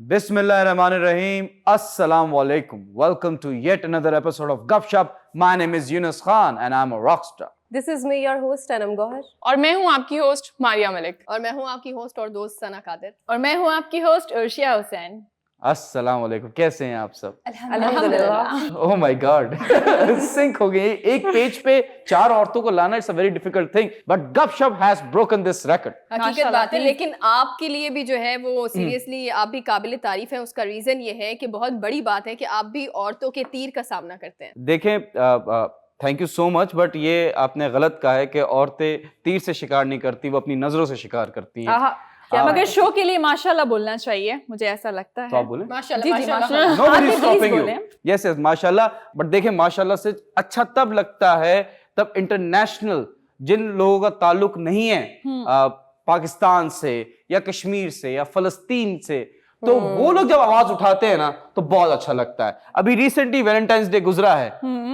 Bismillahirrahmanirrahim. Assalamu alaikum. Welcome to yet another episode of Gupshup. My name is Yunus Khan and I'm a rockstar. This is me, your host, and I'm Gohar. और मैं हूँ आपकी host Maria Malik. और मैं हूँ आपकी host और दोस्त सना कादिर। और मैं हूँ आपकी होस्ट अर्शिया हुसैन। अस्सलाम वालेकुम, कैसे हैं आप सब? अल्हम्दुलिल्लाह। ओह माय गॉड, सिंक हो गई। एक पेज पे 4 औरतों को लाना it's a very difficult thing, but गपशप हैज ब्रोकन दिस रिकॉर्ड। हकीकत बात है, लेकिन आपके लिए भी जो है वो सीरियसली आप भी काबिल तारीफ है। उसका रीजन ये है कि बहुत बड़ी बात है कि आप भी औरतों के तीर का सामना करते हैं। देखें, thank you so much, but ये आपने गलत कहा है कि औरतें तीर से शिकार नहीं करती, वो अपनी नजरों से शिकार करती हैं। मगर शो के लिए माशाल्लाह बोलना चाहिए, मुझे ऐसा लगता है। तो आप बोलें माशाल्लाह। Nobody is stopping you. Yes, yes, माशाल्लाह। बट देखें, माशाल्लाह से अच्छा तब लगता है तब इंटरनेशनल जिन लोगों का ताल्लुक नहीं है पाकिस्तान से या कश्मीर से या फलस्तीन से, तो वो लोग जब आवाज उठाते हैं ना तो बहुत अच्छा लगता है। अभी रिसेंटली वैलेंटाइंस डे गुजरा है,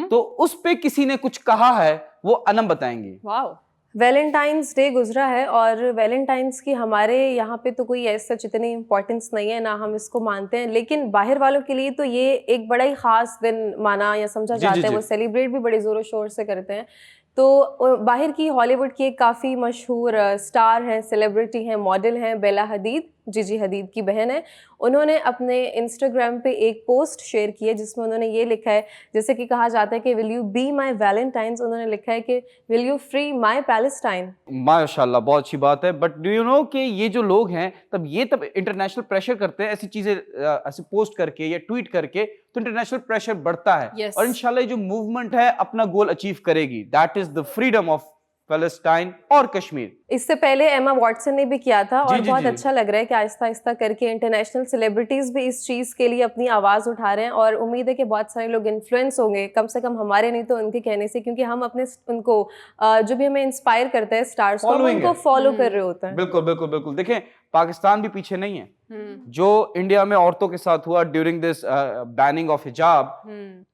तो उस पे किसी ने कुछ कहा है, वो अनम बताएंगी। वाओ, वैलेंटाइंस डे गुजरा है और वैलेंटाइंस की हमारे यहाँ पे तो कोई ऐसा इतनी इम्पोर्टेंस नहीं है, ना हम इसको मानते हैं, लेकिन बाहर वालों के लिए तो ये एक बड़ा ही खास दिन माना या समझा जाता है। वो सेलिब्रेट भी बड़े ज़ोरों शोर से करते हैं। तो बाहर की हॉलीवुड की एक काफ़ी मशहूर स्टार हैं, सेलिब्रिटी हैं, मॉडल हैं, बेला हदीद, जीजी हदीद की बहन है। उन्होंने अपने इंस्टाग्राम पे एक पोस्ट शेयर की है जिसमें उन्होंने ये लिखा है, जैसे कि कहा जाता है कि will you be my Valentine's, उन्होंने लिखा है कि will you free my Palestine. माशाल्लाह, बहुत अच्छी बात है। बट डू यू नो कि ये जो लोग हैं तब इंटरनेशनल प्रेशर करते हैं, ऐसी चीजें ऐसे पोस्ट करके या ट्वीट करके, तो इंटरनेशनल प्रेशर बढ़ता है। yes. और इंशाल्लाह ये जो मूवमेंट है अपना गोल अचीव करेगी। That is the freedom of Palestine और कश्मीर। इससे पहले एमा वॉटसन ने भी किया था और बहुत जी। अच्छा लग रहा है कि आहिस्ता आहिस्ता करके इंटरनेशनल सेलिब्रिटीज भी इस चीज़ के लिए अपनी आवाज़ उठा रहे हैं। और उम्मीद है कि बहुत सारे लोग इन्फ्लुएंस होंगे, कम से कम हमारे नहीं तो उनके कहने से, क्योंकि हम अपने उनको जो भी हमें इंस्पायर करते हैं स्टार्स को, उनको फॉलो कर रहे होते हैं। बिल्कुल बिल्कुल बिल्कुल। देखें, पाकिस्तान भी पीछे नहीं है। जो इंडिया में औरतों के साथ हुआ ड्यूरिंग दिस बैनिंग ऑफ हिजाब,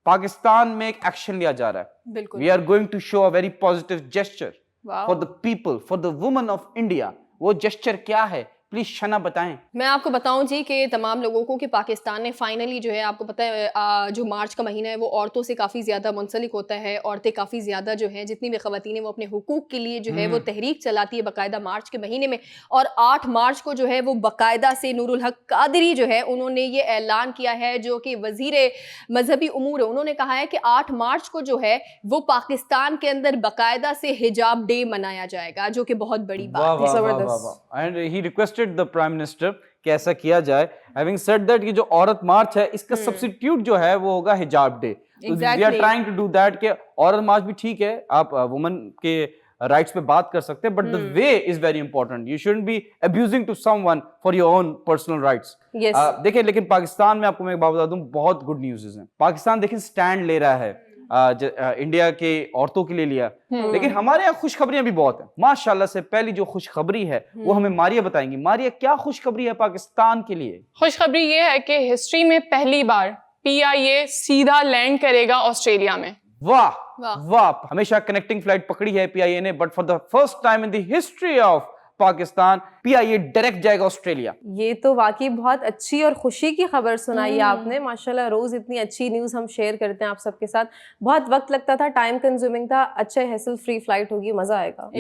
पाकिस्तान में एक एक्शन लिया जा रहा है। बिल्कुल, we are going to show a very positive gesture for the people, for the woman of India. वो जेस्चर क्या है, प्लीज शना बताएं। मैं आपको बताऊं जी कि तमाम लोगों को कि पाकिस्तान ने फाइनली जो है, आपको पता है जो मार्च का महीना है वो औरतों से काफ़ी ज़्यादा मुंसलिक होता है। औरतें काफ़ी ज़्यादा जो है, जितनी भी ख़वातीन है वो अपने हुकूक के लिए जो है वो तहरीक चलाती है बाकायदा मार्च के महीने में। और 8 मार्च को जो है वो बाकायदा से नूरुल हक कादरी जो है उन्होंने ये ऐलान किया है, जो कि वज़ीर मजहबी उमूर है। उन्होंने कहा है कि 8 मार्च को जो है वो पाकिस्तान के अंदर बाकायदा से हिजाब डे मनाया जाएगा, जो कि बहुत बड़ी बात है। जबरदस्त। And he requested the prime minister कि ऐसा किया जाए। हैविंग सेड दैट, ये जो औरत मार्च है इसका सब्स्टिट्यूट जो है वो होगा हिजाब day. We are trying to do that कि औरत मार्च भी ठीक है, आप वुमन के राइट्स पे बात कर सकते हैं, but the way is very important. You shouldn't be abusing to someone for your own personal rights. देखिए, लेकिन पाकिस्तान में आपको मैं एक बात बता दूं, बहुत गुड न्यूज़ है। पाकिस्तान देखिए स्टैंड ले रहा है, इंडिया के औरतों के लिए लिया, लेकिन हमारे यहाँ खुशखबरियां भी बहुत है माशाल्लाह से। पहली जो खुशखबरी है वो हमें मारिया बताएंगी। मारिया, क्या खुशखबरी है पाकिस्तान के लिए? खुशखबरी ये है कि हिस्ट्री में पहली बार PIA सीधा लैंड करेगा ऑस्ट्रेलिया में। वाह वाह, हमेशा कनेक्टिंग फ्लाइट पकड़ी है PIA ने, but for the first time in the history of Pakistan PIA direct जाएगा ऑस्ट्रेलिया। ये तो वाकई बहुत अच्छी और खुशी की खबर सुनाई है आपने। माशाल्लाह, रोज इतनी अच्छी न्यूज़ हम शेयर करते हैं आप सबके साथ। बहुत वक्त लगता था, टाइम कंज्यूमिंग था, अच्छे हैसल फ्री फ्लाइट होगी, मजा आएगा।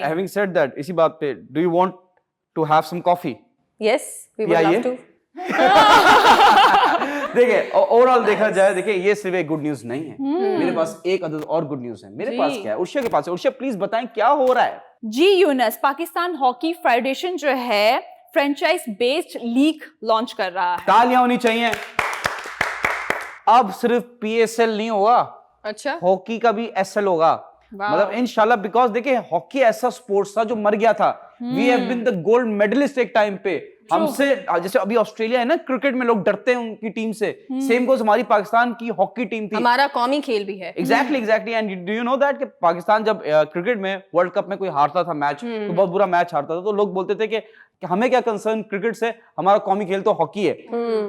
हैविंग सेड दैट, इसी बात पे, do you want to have some coffee? Yes, we would love to. देखिए, ओवरऑल देखा जाए, देखिए ये सिर्फ एक गुड न्यूज़ नहीं है। मेरे पास एक अदद और गुड न्यूज़ है। मेरे पास क्या है? उर्शिया के पास है। उर्शिया, प्लीज बताएं क्या हो रहा है? जी यूनस, पाकिस्तान हॉकी फेडरेशन जो है फ्रेंचाइज बेस्ड लीग लॉन्च कर रहा है। तालियां होनी चाहिए। अब सिर्फ PSL नहीं होगा, अच्छा, हॉकी का भी SL होगा। मतलब इंशाल्लाह, बिकॉज देखिए हॉकी ऐसा स्पोर्ट्स था जो मर गया था। We have been the gold medalist एक टाइम पे। हमसे, जैसे अभी ऑस्ट्रेलिया है ना, क्रिकेट में लोग डरते हैं उनकी टीम से, सेम गोज हमारी पाकिस्तान की हॉकी टीम थी। हमारा कौमी खेल भी है। Exactly. And do you know that कि पाकिस्तान जब क्रिकेट में वर्ल्ड कप में कोई हारता था मैच, तो बहुत बुरा मैच हारता था, तो लोग बोलते थे कि हमें क्या कंसर्न क्रिकेट से, हमारा कौमी खेल तो हॉकी है।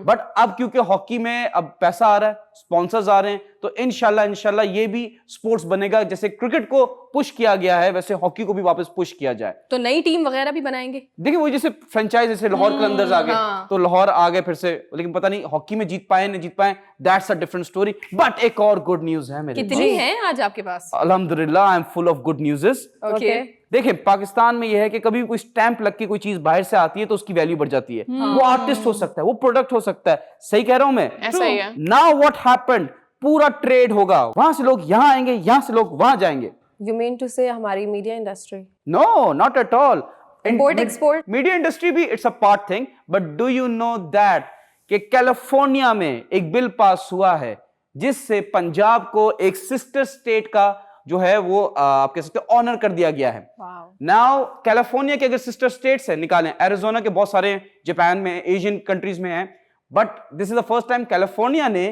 बट अब क्योंकि हॉकी में अब पैसा आ रहा है, स्पॉन्सर्स आ रहे हैं, तो इंशाल्लाह ये भी स्पोर्ट्स बनेगा। जैसे क्रिकेट को पुश किया गया है वैसे हॉकी को भी वापस पुश किया जाए। तो नई टीम वगैरह भी बनाएंगे? देखिए वो जैसे फ्रेंचाइज जैसे लाहौर कलंदर्स आ गए, हाँ। तो लाहौर आ गए फिर से, लेकिन पता नहीं हॉकी में जीत पाए नहीं जीत पाए, that's a different story. But एक और गुड न्यूज है मेरे कितनी हैं आज आपके पास? अल्हम्दुलिल्लाह, I am full of good न्यूज़ेस। Okay. देखिए पाकिस्तान में यह है कि कभी कोई स्टैंप लग के कोई चीज बाहर से आती है तो उसकी वैल्यू बढ़ जाती है। वो आर्टिस्ट हो सकता है, वो प्रोडक्ट हो सकता है, सही कह रहा हूं मैं? ऐसा ही है। नाउ व्हाट हैपेंड, पूरा ट्रेड होगा, वहां से लोग यहाँ आएंगे, यहाँ से लोग वहां जाएंगे। यू मीन टू से हमारी media industry? No, not at all. Import, export? Media industry भी it's a part thing, but do you know that कि कैलिफोर्निया में एक बिल पास हुआ है जिससे पंजाब को एक सिस्टर स्टेट का जो है वो आप कह सकते हो ऑनर कर दिया गया है। नाउ कैलिफोर्निया के अगर सिस्टर स्टेट्स है निकालें, एरिजोना के बहुत सारे जापान में, एशियन कंट्रीज में हैं, but this is the first time California ने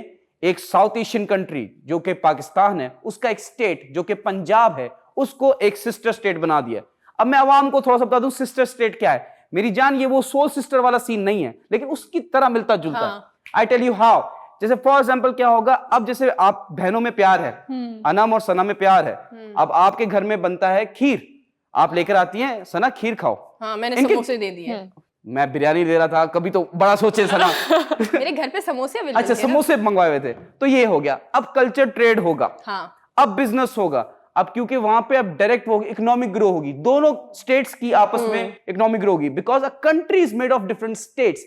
एक साउथ एशियन कंट्री जो कि पाकिस्तान है उसका एक स्टेट जो कि पंजाब है उसको एक सिस्टर स्टेट बना दिया। अब मैं आवाम को थोड़ा सा बता दूं सिस्टर स्टेट क्या है। मेरी जान, ये वो सोल सिस्टर वाला सीन नहीं है, लेकिन उसकी तरह मिलता जुलता है। I tell you how. जैसे फॉर एग्जाम्पल क्या होगा, अब जैसे आप बहनों में प्यार है, अनम और सना में प्यार है, अब आपके घर में बनता है खीर, आप लेकर आती हैं सना खीर खाओ। हाँ, मैंने इनके- समोसे दे दिए। मैं बिरयानी ले रहा था, कभी तो बड़ा सोचे सना। मेरे घर पे समोसे available अच्छा, थे ना। समोसे मंगवाए हुए थे, तो ये हो गया। अब कल्चर ट्रेड होगा, हाँ। अब बिजनेस होगा, अब क्योंकि वहां पे अब डायरेक्ट वो इकोनॉमिक ग्रो होगी, दोनों स्टेट्स की आपस में इकोनॉमिक ग्रो होगी, because a country is made of different states.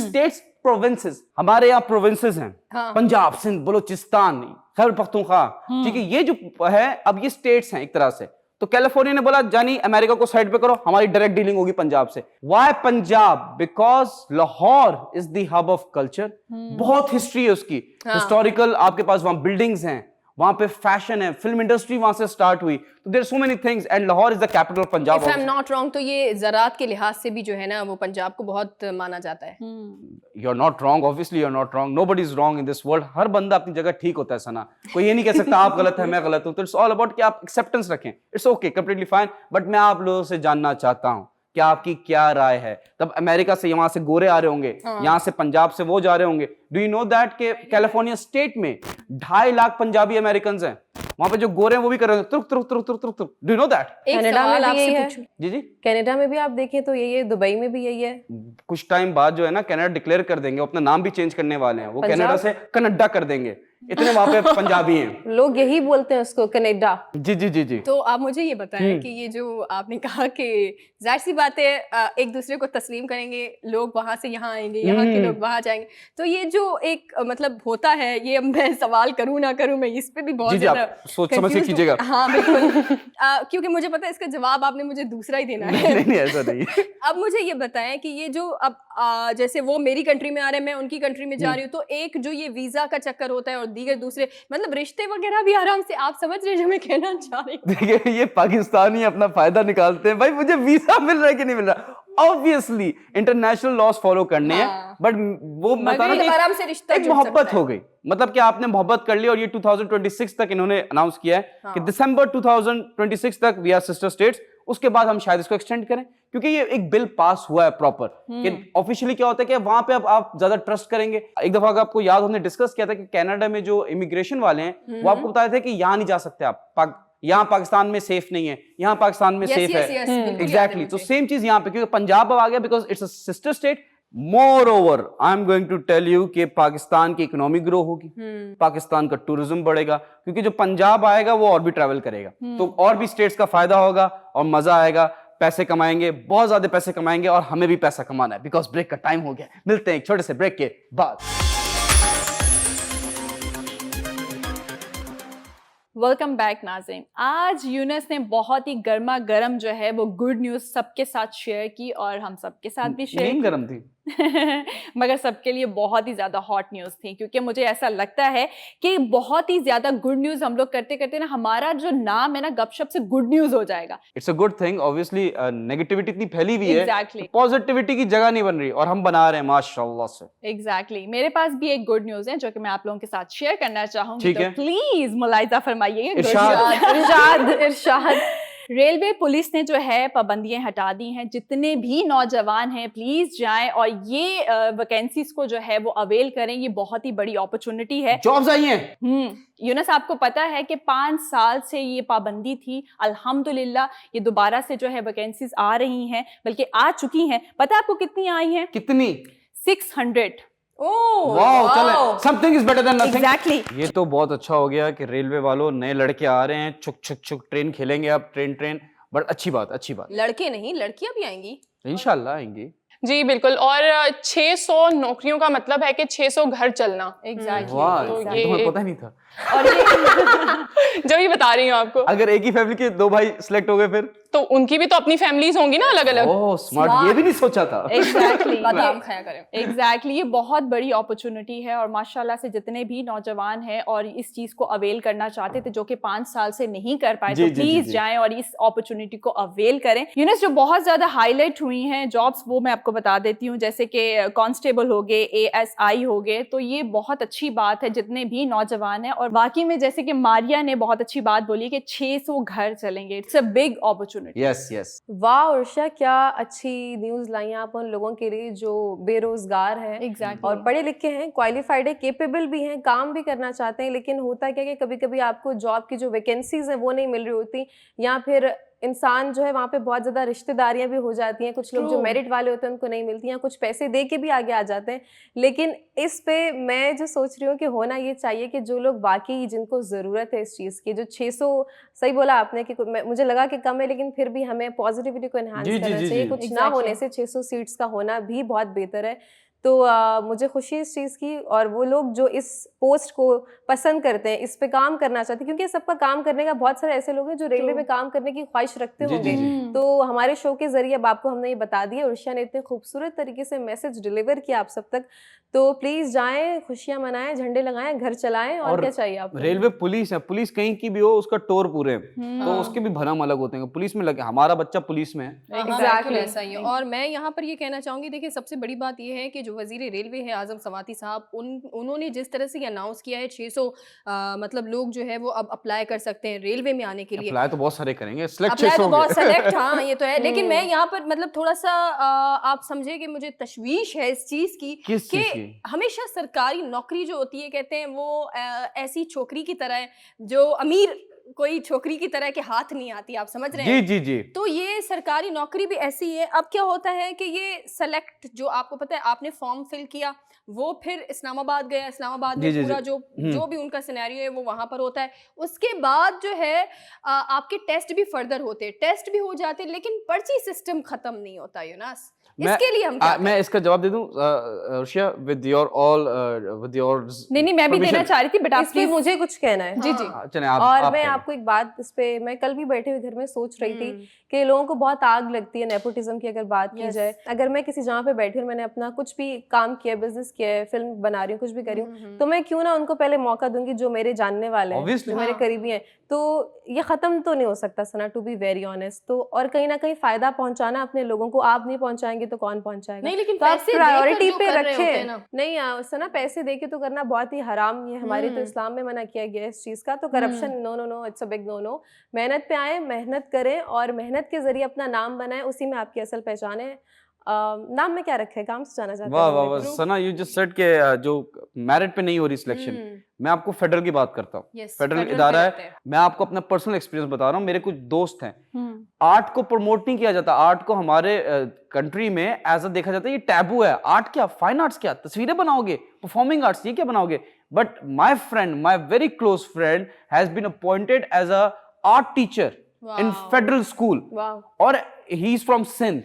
States provinces, हमारे यहाँ प्रोविंसेस हैं, हाँ। पंजाब, सिंध, बलूचिस्तान, खैबर पख्तूनख्वा, ठीक है, ये जो है अब ये स्टेट्स हैं एक तरह से। तो कैलिफोर्निया ने बोला जानी अमेरिका को साइड पे करो, हमारी डायरेक्ट डीलिंग होगी पंजाब से। Why Punjab? Because Lahore is the hub of culture, बहुत हिस्ट्री है उसकी, हिस्टोरिकल, आपके पास वहां बिल्डिंग्स हैं, वहां पे फैशन है, फिल्म इंडस्ट्री वहां से स्टार्ट हुई, तो there so many things, and Lahore is the capital of Punjab. If I am not wrong तो ये ज़राअत के लिहाज से भी जो है ना वो पंजाब को बहुत माना जाता है। You are not wrong, obviously you are not wrong, nobody is wrong in this world. हर बंदा अपनी जगह ठीक होता है सना, कोई ये नहीं कह सकता आप गलत है मैं गलत हूं। तो इट्स ऑल अबाउट कि आप एक्सेप्टेंस रखें, it's okay, completely fine. But मैं आप लोगों से जानना चाहता हूं कि आपकी क्या राय है। तब अमेरिका से वहां से गोरे आ रहे होंगे, यहाँ से पंजाब से वो जा रहे होंगे। डू यू नो दैट के कैलिफोर्निया स्टेट में 2.5 लाख पंजाबी अमेरिकन हैं, वहां पे जो गोरे हैं वो भी कर रहे हैं तुर्क तुर्क तुर्क तुर्क तुर्क तुर्क। Do you know that? एक कनाडा में सवाल भी यही आपसे है। पूछूं। जी जी, कनाडा में भी आप देखें तो यही है, दुबई में भी यही है। कुछ टाइम बाद जो है ना कनाडा डिक्लेयर कर देंगे, अपना नाम भी चेंज करने वाले हैं, वो पंजाब? कनाडा से कनाडा कर देंगे, इतने वहां पे पंजाबी हैं। लोग यही बोलते हैं उसको, कनाडा। जी जी जी जी। तो आप मुझे ये बताएं कि ये जो आपने कहा कि जाहिर सी बात है एक दूसरे को तस्लीम करेंगे, लोग वहां से यहाँ आएंगे, यहाँ के लोग वहां जाएंगे, तो ये जो एक मतलब होता है, ये अब मैं सवाल करूं ना करूं, मैं इस पे भी बहुत जी जी, ज्यादा आप सोच समझ से confused हूं। कीजिएगा। हाँ बिल्कुल। क्योंकि मुझे पता है इसका जवाब आपने मुझे दूसरा ही देना है। नहीं नहीं ऐसा नहीं। अब मुझे ये बताएं कि ये जो अब जैसे वो मेरी कंट्री में आ रहे हैं, मैं उनकी कंट्री में जा रही हूँ, तो एक जो ये वीजा का चक्कर होता है और दीगर दूसरे मतलब रिश्ते वगैरह भी आराम से, आप समझ रहे हैं जो मैं कहना चाह रही हूँ? देखिए ये पाकिस्तानी अपना फायदा निकालते हैं, भाई मुझे वीजा मिल रहा है कि नहीं मिल रहा। ऑब्वियसली इंटरनेशनल लॉज फॉलो करने हैं, हाँ। बट वो मगर मतलब आराम से रिश्ता एक जुड़ मोहब्बत सकता है। हो गई, मतलब कि आपने मोहब्बत कर ली, और ये 2026 तक इन्होंने अनाउंस किया है कि दिसंबर 2026 तक वी आर सिस्टर स्टेट्स। उसके बाद हम शायद इसको एक्सटेंड करें, क्योंकि ये एक बिल पास हुआ है प्रॉपर कि ऑफिशियली क्या होता है कि वहां पे अब आप ज्यादा ट्रस्ट करेंगे। एक दफा अगर आपको याद, हमने डिस्कस किया था कि कनाडा में जो इमिग्रेशन वाले हैं वो आपको बताए थे कि यहाँ नहीं जा सकते आप, यहाँ पाकिस्तान में सेफ नहीं है, यहाँ पाकिस्तान में Yes, सेफ yes, है। yes, बिल्कुल याद है एग्जैक्टली, तो मुझे। सेम चीज यहाँ पे, क्योंकि पंजाब अब आ गया because it's a sister state. Moreover I am going to tell you कि पाकिस्तान की इकोनॉमी ग्रो होगी, पाकिस्तान का टूरिज्म बढ़ेगा, क्योंकि जो पंजाब आएगा वो और भी ट्रैवल करेगा, तो और भी स्टेट्स का फायदा होगा और मजा आएगा, पैसे कमाएंगे, बहुत ज्यादा पैसे कमाएंगे, और हमें भी पैसा कमाना है बिकॉज ब्रेक का टाइम हो गया। मिलते हैं एक छोटे से ब्रेक के बाद। वेलकम बैक नाज़रीन। आज यूनस ने बहुत ही गर्मा गर्म जो है वो गुड न्यूज़ सबके साथ शेयर की, और हम सबके साथ भी शेयर नींद गरम थी। मगर सबके लिए बहुत ही ज़्यादा हॉट न्यूज़ थी, क्योंकि मुझे ऐसा लगता है कि बहुत ही ज़्यादा गुड न्यूज़ हम लोग करते करते ना हमारा जो नाम है ना गपशप से गुड न्यूज़ हो जाएगा। It's a good thing. Obviously negativity इतनी फैली हुई है, Exactly. पॉजिटिविटी की जगह नहीं बन रही, और हम बना रहे हैं माशाल्लाह से। एग्जैक्टली मेरे पास भी एक गुड न्यूज़ है जो कि मैं आप लोगों के साथ शेयर करना चाहूंगी। ठीक तो है। प्लीज मुलाइजा फरमाइए। इरशाद। इरशाद इरशाद। रेलवे पुलिस ने जो है पाबंदियां हटा दी हैं। जितने भी नौजवान हैं प्लीज जाएं और ये वैकेंसीज को जो है वो अवेल करें। ये बहुत ही बड़ी अपॉर्चुनिटी है। जॉब्स आई हैं। यूनस, आपको पता है कि 5 साल से ये पाबंदी थी। अल्हम्दुलिल्लाह ये दोबारा से जो है वैकेंसीज आ रही हैं, बल्कि आ चुकी हैं। पता है आपको कितनी आई हैं? कितनी? 600। वाओ, चले, something is better than nothing. Exactly. ये तो बहुत अच्छा हो गया कि रेलवे वालों नए लड़के आ रहे हैं, छुक छुक छुक ट्रेन खेलेंगे अब, ट्रेन। बट अच्छी बात, अच्छी बात। लड़के नहीं, लड़कियां भी आएंगी इंशाल्लाह आएंगी। जी बिल्कुल। और 600 नौकरियों का मतलब है कि 600 घर चलना। एग्जैक्टली। वाह, तो ये तुम्हें पता नहीं था। और ये जो ही बता रही हूँ आपको। अगर एक ही फैमिली के 2 भाई सिलेक्ट हो गए फिर तो उनकी भी तो अपनी फैमिलीज होंगी ना अलग अलग। ओह स्मार्ट, ये भी नहीं सोचा था। एग्जैक्टली बादाम खाया करें। एग्जैक्टली ये बहुत बड़ी अपॉर्चुनिटी है और माशाल्लाह से जितने भी नौजवान हैं और इस चीज को अवेल करना चाहते थे, जो कि 5 साल से नहीं कर पाए, जी, तो जी, जी, प्लीज जी। जाएं और इस अपॉर्चुनिटी को अवेल करें। यूनुस, जो बहुत ज्यादा हाईलाइट हुई हैं जॉब्स वो मैं आपको बता देती हूँ, जैसे कि कांस्टेबल हो गए, ASI हो गए। तो ये बहुत अच्छी बात है जितने भी नौजवान हैं। और वाकई में जैसे कि मारिया ने बहुत अच्छी बात बोली कि 600 घर चलेंगे। It's a big opportunity. Yes yes. वाह उर्षा, क्या अच्छी न्यूज़ लाई हैं आप उन लोगों के लिए जो बेरोजगार हैं एग्जैक्टली। और पढ़े लिखे हैं, क्वालिफाइड है, केपेबल भी हैं, काम भी करना चाहते हैं। लेकिन होता क्या है कि कभी कभी आपको जॉब की जो वैकेंसीज हैं वो नहीं मिल रही होती, या फिर इंसान जो है वहाँ पे बहुत ज़्यादा रिश्तेदारियाँ भी हो जाती हैं। कुछ लोग जो True. मेरिट वाले होते हैं उनको नहीं मिलती हैं, कुछ पैसे दे के भी आगे आ जाते हैं। लेकिन इस पे मैं जो सोच रही हूँ कि होना ये चाहिए कि जो लोग वाकई जिनको ज़रूरत है इस चीज़ की, जो 600, सही बोला आपने कि मुझे लगा कि कम है, लेकिन फिर भी हमें पॉजिटिविटी को एनहांस जी, जी, करना जी, चाहिए। जी। कुछ ना Exactly. होने से 600 सीट्स का होना भी बहुत बेहतर है। तो मुझे खुशी है इस चीज़ की। और वो लोग जो इस पोस्ट को पसंद करते हैं, इस पे काम करना चाहते हैं, क्योंकि सबका काम करने का, बहुत सारे ऐसे लोग हैं जो रेलवे में काम करने की ख्वाहिश रखते जी, होंगे। जी, जी। तो हमारे शो के जरिए अब आपको हमने ये बता दिया, उर्षा ने इतने खूबसूरत तरीके से मैसेज डिलीवर किया आप सब तक। तो प्लीज जाएं, खुशियां मनाएं, झंडे लगाएं, घर चलाएं, और क्या चाहिए आपको। रेलवे पुलिस है, पुलिस कहीं की भी हो उसका टोर पूरे हैं। तो उसके भी भरम अलग होते हैं। पुलिस में लगे, हमारा बच्चा पुलिस में है। बिल्कुल ऐसा ही है। और मैं यहाँ पर ये कहना चाहूंगी, देखिए सबसे बड़ी बात ये है कि जो वजीर रेलवे है आजम सवाती साहब, उन्होंने जिस तरह से अनाउंस किया है 600 मतलब लोग जो है वो अब अप्लाई कर सकते हैं रेलवे में आने के लिए। अप्लाई तो बहुत सारे करेंगे, सिलेक्ट अप्लाई 600 तो बहुत होंगे। सेलेक्ट, हाँ ये तो है। लेकिन मैं यहाँ पर मतलब थोड़ा सा आप समझे कि मुझे तशवीश है इस चीज की किस चीज की? कि हमेशा सरकारी नौकरी जो होती है, कहते हैं वो ऐसी छोकरी की तरह है जो अमीर कोई छोकरी की तरह के हाथ नहीं आती, आप समझ रहे हैं। जी जी जी। तो ये सरकारी नौकरी भी ऐसी है। अब क्या होता है कि ये सेलेक्ट, जो आपको पता है, आपने फॉर्म फिल किया, वो फिर इस्लामाबाद गया, इस्लामाबाद में जी, पूरा जी। जो भी उनका सिनेरियो है वो वहां पर होता है। उसके बाद जो है आपके टेस्ट भी फर्दर होते हैं, टेस्ट भी हो जाते हैं, लेकिन पर्ची सिस्टम खत्म नहीं होता यूनास। इसके लिए हम क्या मैं इसका जवाब दे दूं Arshiya, with your all with your नहीं मैं भी देना चाह रही थी, बट इस पे मुझे कुछ कहना है। जी जी। चलें आप। और आप मैं कहें। आपको एक बात इस पे, मैं कल भी बैठे हुए घर में सोच रही थी कि लोगों को बहुत आग लगती है नेपोटिज्म की। अगर बात की जाए, अगर मैं किसी जगह पे बैठी हूँ, मैंने अपना कुछ भी काम किया, बिजनेस किया है, फिल्म बना रही हूँ, कुछ भी कर रही हूँ, तो मैं क्यों ना उनको पहले मौका दूंगी जो मेरे जानने वाले हैं, जो मेरे करीबी हैं। तो ये खत्म तो नहीं हो सकता सना, टू बी वेरी ऑनेस्ट। तो और कहीं ना कहीं फायदा पहुंचाना अपने लोगों को, आप नहीं पहुंचाएंगे तो कौन पहुंचाएगा। नहीं, लेकिन तो आप पैसे प्रायोरिटी देकर जो पे कर रहे होते हैं रखें ना। नहीं सना, पैसे देके तो करना बहुत ही हराम, ये हमारे तो इस्लाम में मना किया गया है इस चीज का। तो corruption no no no, it's a big no no. मेहनत पे आए, मेहनत करें और मेहनत के जरिए अपना नाम बनाएं, उसी में आपकी असल पहचान है। नाम में क्या रखे, काम से जाना चाहते वाह हैं वाह लोग। वाह सना, यू जस्ट सेड के जो मेरिट पे नहीं हो रही सिलेक्शन, मैं आपको फेडरल की बात करता हूँ। फेडरल इदारा है। मैं आपको अपना पर्सनल एक्सपीरियंस बता रहा हूँ। मेरे कुछ दोस्त हैं, आर्ट को प्रमोट नहीं किया जाता। आर्ट को हमारे कंट्री में एज अ देखा जाता है, ये टैबू है। आर्ट क्या, फाइन आर्ट्स क्या, तस्वीरें बनाओगे, परफॉर्मिंग आर्ट्स, ये क्या बनाओगे। But my friend, my very close friend has been appointed as a art teacher in federal school, और he is from Sindh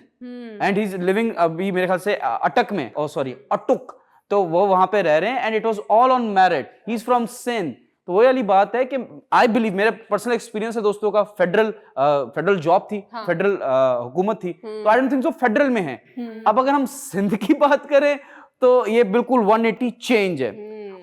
and he is living अभी मेरे ख्याल से अटक में, अटुक, तो वो वहां पे रह रहे हैं। And it was all on merit, he is from Sindh. तो वही वाली बात है कि आई बिलीव, मेरा पर्सनल एक्सपीरियंस है दोस्तों का, फेडरल जॉब थी, फेडरल हुकूमत थी, तो I don't think so federal में है। अब अगर हम सिंध की बात करें तो ये बिल्कुल 180 चेंज है।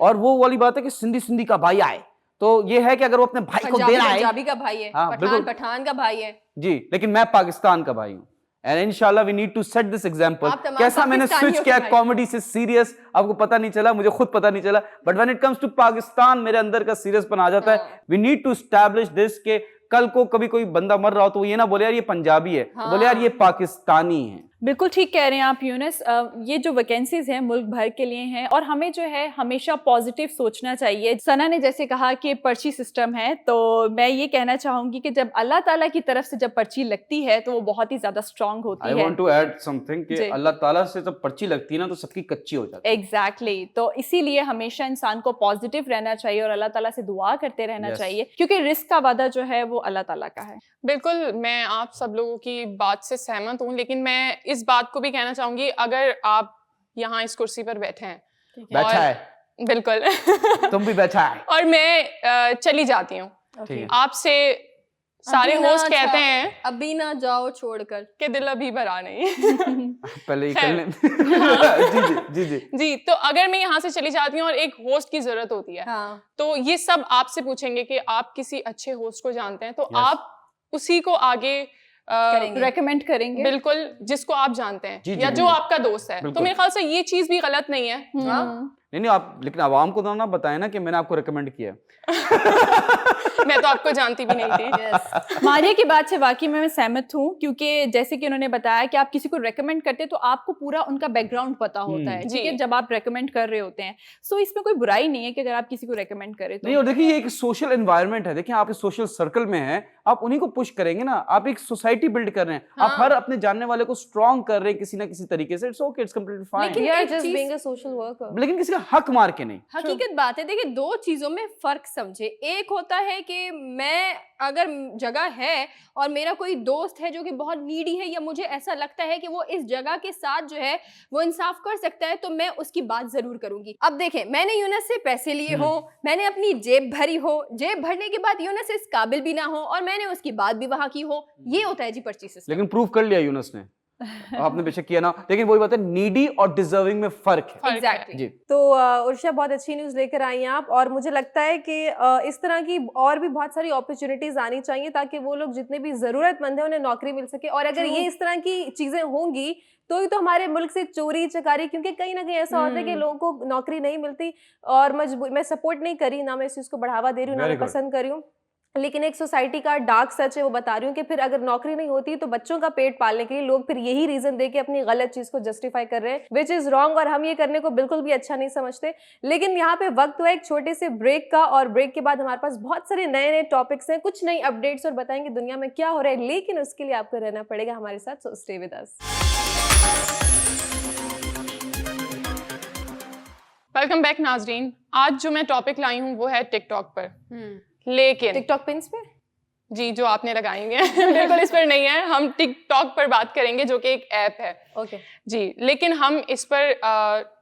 और वो वाली बात है कि सिंधी का भाई आए, तो ये है कि अगर वो अपने भाई को दे रहा है, पंजाबी का भाई है, पठान का भाई है जी, लेकिन मैं पाकिस्तान का भाई हूँ। एंड इंशाल्लाह we need to set this example. कैसा मैंने स्विच किया कॉमेडी से सीरियस, आपको पता नहीं चला, मुझे खुद पता नहीं चला, but when it comes to Pakistan मेरे अंदर का सीरियसपन आ जाता है। We need to establish this के कल को कभी कोई बंदा मर रहा हो तो वो ये ना बोले यार ये पंजाबी है, बोले यार ये पाकिस्तानी है। बिल्कुल ठीक कह रहे हैं आप यूनुस। ये जो वैकेंसीज हैं मुल्क भर के लिए हैं और हमें जो है हमेशा पॉजिटिव सोचना चाहिए। सना ने जैसे कहा कि पर्ची सिस्टम है, तो मैं ये कहना चाहूंगी कि जब अल्लाह ताला की तरफ से जब पर्ची लगती है तो वो बहुत ही ज्यादा स्ट्रांग होती आई है। वांट टू ऐड समथिंग कि अल्लाह ताला से जब पर्ची लगती है ना तो सबकी कच्ची हो जाती है। एग्जैक्टली तो इसीलिए हमेशा इंसान को पॉजिटिव रहना चाहिए और अल्लाह ताला से दुआ करते रहना चाहिए, क्योंकि रिस्क का वादा जो है वो अल्लाह ताला का है। बिल्कुल, मैं आप सब लोगों की बात से सहमत हूँ, लेकिन मैं इस बात को भी कहना चाहूंगी, अगर आप यहाँ इस कुर्सी पर बैठे हैं, बैठा है, बिल्कुल तुम भी बैठा है, और मैं चली जाती हूँ, आपसे सारे होस्ट कहते हैं अभी ना जाओ छोड़कर कि दिल अभी भरा नहीं पहले ही कर लें। जी जी जी जी। तो अगर मैं यहाँ से चली जाती हूँ और एक होस्ट की जरूरत होती है, तो ये सब आपसे पूछेंगे कि आप किसी अच्छे होस्ट को जानते हैं, तो आप उसी को आगे रेकमेंड करेंगे, बिल्कुल, जिसको आप जानते हैं जी, या जी, जो आपका दोस्त है। तो मेरे ख्याल से ये चीज भी गलत नहीं है। नहीं आप लेकिन आवाम को तो ना बताएं ना कि मैंने आपको रिकमेंड किया। मैं तो आपको जानती भी नहीं थी। मारिया की बात से वाकई में मैं सहमत हूँ, क्योंकि जैसे कि उन्होंने बताया कि आप किसी को रेकमेंड करते हैं तो आपको पूरा उनका बैकग्राउंड पता होता है, ठीक है, जब आप रेकमेंड कर रहे होते हैं। सो इसमें कोई बुराई नहीं है कि अगर आप किसी को रेकमेंड करें तो। नहीं, और देखिए ये एक सोशल एनवायरनमेंट है, देखिए आप इस सोशल सर्कल में हैं, आप उन्हीं को पुश करेंगे ना, आप एक सोसाइटी बिल्ड कर रहे हैं, आप हर अपने जानने वाले को स्ट्रॉन्ग कर रहे हैं किसी ना किसी तरीके से। It's okay, it's completely fine, We are just being a social worker. लेकिन किसी का हक मार के नहीं। हकीकत बात है। देखिए, दो चीजों में फर्क समझे। एक होता है कि मैं अगर जगह है और मेरा कोई दोस्त है जो कि बहुत नीडी है, या मुझे ऐसा लगता है कि वो इस जगह के साथ जो है वो इंसाफ कर सकता है, तो मैं उसकी बात जरूर करूंगी। अब देखें, मैंने यूनस से पैसे लिए हो, मैंने अपनी जेब भरी हो, जेब भरने के बाद यूनस इस काबिल भी ना हो और मैंने उसकी बात भी वहां की हो, ये होता है जी पर्ची सिस्टम। लेकिन प्रूव कर लिया यूनस ने, आपने बेशक किया ना, लेकिन वही बात है, नीडी और डिजर्विंग में फर्क है। एग्जैक्टली जी। तो उर्षा, बहुत अच्छी न्यूज़ लेकर आई हैं आप, और मुझे लगता है कि इस तरह की और भी बहुत सारी अपॉर्चुनिटीज आनी चाहिए ताकि वो लोग जितने भी ज़रूरतमंद हैं उन्हें नौकरी मिल सके। और अगर ये इस तरह की चीज़ें होंगी तो ही तो हमारे मुल्क से चोरी चकारी, क्योंकि कहीं ना कहीं ऐसा होता है कि लोगों को नौकरी नहीं मिलती और मजबूर। मैं सपोर्ट नहीं करी, ना मैं इस चीज़ को बढ़ावा दे रही हूँ, ना मैं पसंद कर रही हूँ, लेकिन एक सोसाइटी का डार्क सच है वो बता रही हूँ कि फिर अगर नौकरी नहीं होती तो बच्चों का पेट पालने के लिए लोग फिर यही रीजन दे के अपनी गलत चीज को जस्टिफाई कर रहे हैं, विच इज रॉन्ग, और हम ये करने को बिल्कुल भी अच्छा नहीं समझते। लेकिन यहाँ पे वक्त हुआ एक छोटे से ब्रेक का, और ब्रेक के बाद हमारे पास बहुत सारे नए नए टॉपिक्स हैं, कुछ नई अपडेट्स और बताएंगे दुनिया में क्या हो रहा है, लेकिन उसके लिए आपको रहना पड़ेगा हमारे साथ, so stay with us. Welcome back नाजरीन। आज जो मैं टॉपिक लाई हूँ वो है टिकटॉक पर, लेकिन टिकटॉक पिन्स पे जी जो आपने लगाएंगे बिल्कुल इस पर नहीं है, हम टिकटॉक पर बात करेंगे जो कि एक ऐप है। ओके जी, लेकिन हम इस पर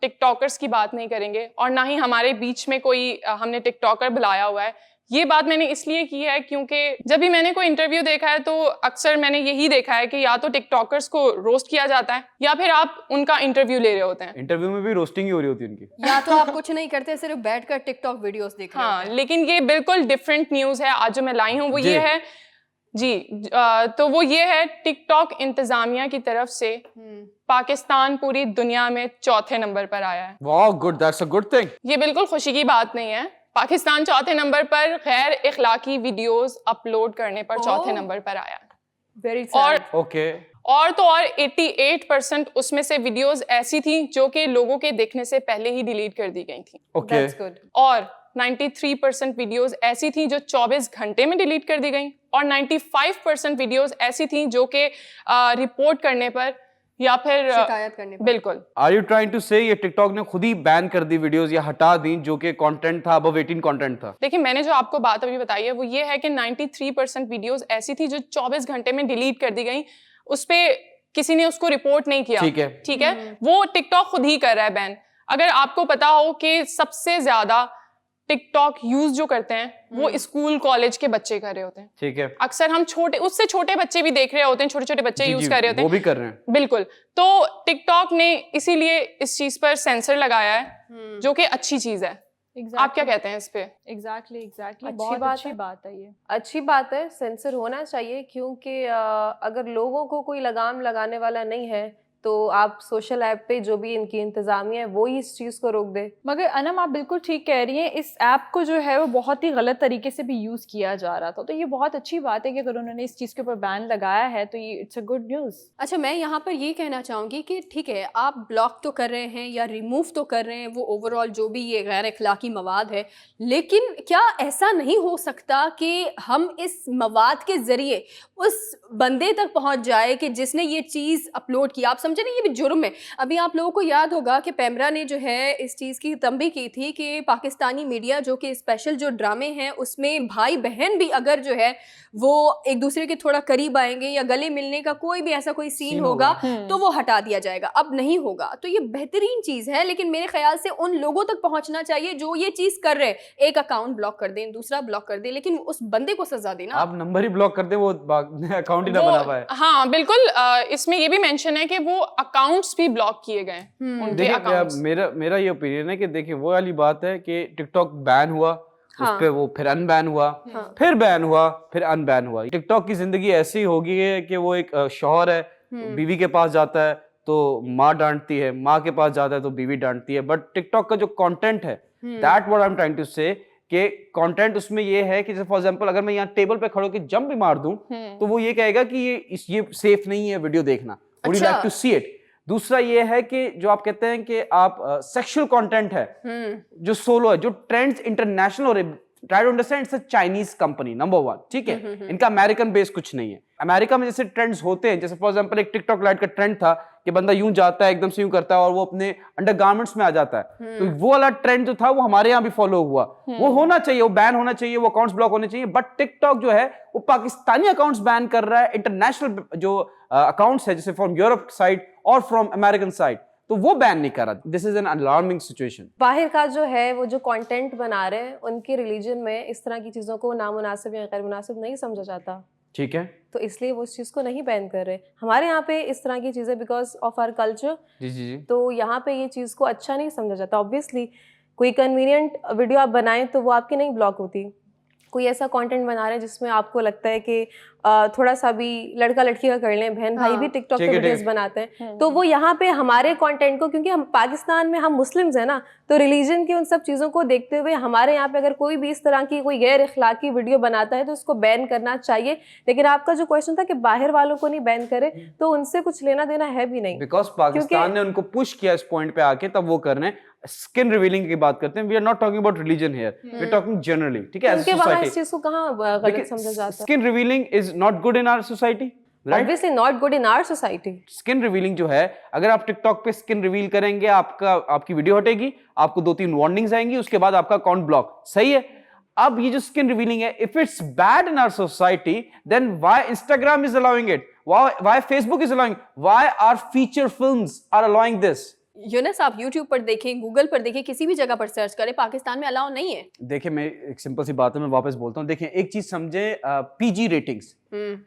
टिकटॉकर्स की बात नहीं करेंगे और ना ही हमारे बीच में कोई हमने टिकटॉकर बुलाया हुआ है। ये बात मैंने इसलिए की है क्योंकि जब भी मैंने कोई इंटरव्यू देखा है तो अक्सर मैंने यही देखा है कि या तो टिकटॉकर्स को रोस्ट किया जाता है या फिर आप उनका इंटरव्यू ले रहे होते हैं। इंटरव्यू में भी रोस्टिंग ही हो रही होती है उनकी, या तो आप कुछ नहीं करते, सिर्फ बैठकर टिकटॉक वीडियोस देख रहे हाँ, हैं। लेकिन ये बिल्कुल डिफरेंट न्यूज़ है आज जो मैं लाई हूँ, वो ये है जी तो वो ये है टिकटॉक इंतजामिया की तरफ से पाकिस्तान पूरी दुनिया में चौथे नंबर पर आया है। वाह, good, that's a good thing. ये बिल्कुल खुशी की बात नहीं है। पाकिस्तान चौथे नंबर पर गैर इखलाकी वीडियोस अपलोड करने पर चौथे नंबर पर आया है। वेरी और ओके, और तो और 88% उसमें से वीडियोस ऐसी थी जो कि लोगों के देखने से पहले ही डिलीट कर दी गई थी। Okay, that's good. और 93% वीडियोस ऐसी थी जो 24 घंटे में डिलीट कर दी गई, और 95% वीडियोस ऐसी थी जो कि रिपोर्ट करने पर या फिर शिकायत करने पर। बिल्कुल। आर यू ट्राइंग टू से ये टिकटॉक ने खुद ही बैन कर दी वीडियोस या हटा दी जो कि कंटेंट था, अबव 18 कंटेंट था? देखिए, मैंने जो आपको बात अभी बताई है वो ये है कि 93% वीडियोस ऐसी थी जो 24 घंटे में डिलीट कर दी गई, उस पे किसी ने उसको रिपोर्ट नहीं किया। ठीक है, वो टिकटॉक खुद ही कर रहा है बैन। अगर आपको पता हो कि सबसे ज्यादा टिकटॉक यूज जो करते हैं वो स्कूल कॉलेज के बच्चे कर रहे होते हैं, ठीक है, अक्सर हम उससे छोटे बच्चे भी देख रहे होते हैं, छोटे छोटे बच्चे यूज कर रहे होते हैं, वो भी कर रहे हैं, बिल्कुल। तो टिकटॉक ने इसीलिए इस चीज पर सेंसर लगाया है जो कि अच्छी चीज है। आप क्या कहते हैं इस पे? एग्जैक्टली बहुत अच्छी बात है, ये अच्छी बात है, सेंसर होना चाहिए, क्योंकि अगर लोगों को कोई लगाम लगाने वाला नहीं है तो आप सोशल ऐप पे जो भी इनकी इंतजामिया है वो ही इस चीज़ को रोक दे। मगर अनम आप बिल्कुल ठीक कह रही हैं, इस ऐप को जो है वो बहुत ही गलत तरीके से भी यूज़ किया जा रहा था, तो ये बहुत अच्छी बात है कि अगर उन्होंने इस चीज़ के ऊपर बैन लगाया है तो ये इट्स अ गुड न्यूज़। अच्छा, मैं यहाँ पर ये कहना चाहूँगी कि ठीक है, आप ब्लॉक तो कर रहे हैं या रिमूव तो कर रहे हैं वो ओवरऑल जो भी ये गैर अखलाकी मवाद है, लेकिन क्या ऐसा नहीं हो सकता कि हम इस मवाद के ज़रिए उस बंदे तक पहुँच जाए कि जिसने ये चीज़ अपलोड की? आप समझे ना, ये भी जुर्म है। अभी आप लोगों को याद होगा कि पैमरा ने जो है इस चीज़ की तंबीह की थी कि पाकिस्तानी मीडिया जो कि स्पेशल जो ड्रामे हैं उसमें भाई बहन भी अगर जो है वो एक दूसरे के थोड़ा करीब आएंगे या गले मिलने का कोई भी ऐसा कोई सीन होगा तो वो हटा दिया जाएगा, अब नहीं होगा। तो ये बेहतरीन चीज़ है, लेकिन मेरे ख्याल से उन लोगों तक पहुंचना चाहिए जो ये चीज़ कर रहे हैं। एक अकाउंट ब्लॉक कर दें, दूसरा ब्लॉक कर दें, लेकिन उस बंदे को सजा देना। आप नंबर ही ब्लॉक कर दे, वो अकाउंट ही ना बना पाए। हाँ बिल्कुल, इसमें ये भी मेंशन है कि वो अकाउंट्स भी ब्लॉक किए गए उनके देखिए अकाउंट्स। मेरा ये ओपिनियन है कि देखिए वो वाली बात है कि टिकटॉक बैन हुआ, उस पे वो फिर अनबैन हुआ, फिर बैन हुआ, फिर अनबैन हुआ। टिकटॉक की जिंदगी ऐसी हो गई है कि वो एक शौहर है, बीवी के पास जाता है तो माँ डांटती है, माँ के पास जाता है तो बीवी डांटती है। बट टिकटॉक का जो कंटेंट है, that what I am trying to say, कि कंटेंट उसमें ये है कि जैसे फॉर एग्जांपल अगर मैं यहाँ टेबल पे खड़ो के जंप भी मार दूं तो वो ये कहेगा कि ये सेफ नहीं है वीडियो देखना, would you like to see it. दूसरा ये है कि जो आप कहते हैं कि आप सेक्सुअल कंटेंट है जो सोलो है, जो ट्रेंड्स इंटरनेशनल हो रहे, try to understand it's a Chinese company number 1, ठीक है, इनका अमेरिकन बेस कुछ नहीं है। अमेरिका में जैसे ट्रेंड्स होते हैं, जैसे फॉर एग्जांपल एक टिकटॉक लाइट का ट्रेंड था कि बंदा यूं जाता है, एकदम से यूं करता है और वो अपने अंडरगारमेंट्स में आ जाता है, तो वो वाला ट्रेंड जो था वो हमारे यहाँ भी फॉलो हुआ। वो होना चाहिए, वो बैन होना चाहिए, वो अकाउंट्स ब्लॉक होने चाहिए। बट टिकटॉक जो है वो पाकिस्तानी अकाउंट्स बैन कर रहा है, इंटरनेशनल जो अकाउंट्स है जैसे फ्रॉम यूरोप साइड और फ्रॉम अमेरिकन साइड, तो वो बैन नहीं कर रहा। This is an alarming situation. बाहर का जो है वो जो कंटेंट बना रहे हैं उनके रिलीजन में इस तरह की चीज़ों को नामुनासिब या गैर मुनासिब नहीं समझा जाता, ठीक है, तो इसलिए वो उस चीज़ को नहीं बैन कर रहे। हमारे यहाँ पे इस तरह की चीज़ें बिकॉज ऑफ आवर कल्चर, जी जी जी, तो यहाँ पे ये चीज़ को अच्छा नहीं समझा जाता। ऑब्वियसली कोई कन्वीनियंट वीडियो आप बनाएं तो वो आपकी नहीं ब्लॉक होती। कोई ऐसा कंटेंट बना रहे हैं जिसमें आपको लगता है कि थोड़ा सा भी लड़का लड़की का कर लें, बहन भाई भी टिकटॉक पे वीडियोस बनाते हैं, तो वो यहाँ पे हमारे कंटेंट को, क्योंकि हम पाकिस्तान में हम मुस्लिम्स हैं ना, तो रिलीजन की उन सब चीज़ों को देखते हुए हमारे यहाँ पे अगर कोई भी इस तरह की कोई गैर अखलाकी वीडियो बनाता है तो उसको बैन करना चाहिए। लेकिन आपका जो क्वेश्चन था कि बाहर वालों को नहीं बैन करे, तो उनसे कुछ लेना देना है भी नहीं, बिकॉज पाकिस्तान ने उनको पुश किया इस पॉइंट पे आके, तब वो कर रहे हैं। स्किन रिवीलिंग की बात करते हैं, we are not talking about religion here, we are talking generally, ठीक है, उनके वहाँ इस चीज़ को कहाँ गलत समझा जाता है। Skin revealing is not good in our society, right? Obviously not good in our society. Skin revealing जो है, अगर आप टिकटॉक पे स्किन रिवील करेंगे, आपकी वीडियो हटेगी, आपको 2-3 वार्निंग्स आएंगी, उसके बाद आपका अकाउंट ब्लॉक, सही है। अब ये जो स्किन रिवीलिंग है, if it's bad in our society, then why Instagram is allowing it, why Facebook is allowing, why our feature films are allowing this. Yunus, आप YouTube पर देखें, गूगल पर देखें, किसी भी जगह पर सर्च करें, पाकिस्तान में अलाउ नहीं है। देखिए, मैं एक सिंपल सी बात है, मैं वापस बोलता हूँ। देखिए, एक चीज समझे, पीजी रेटिंग्स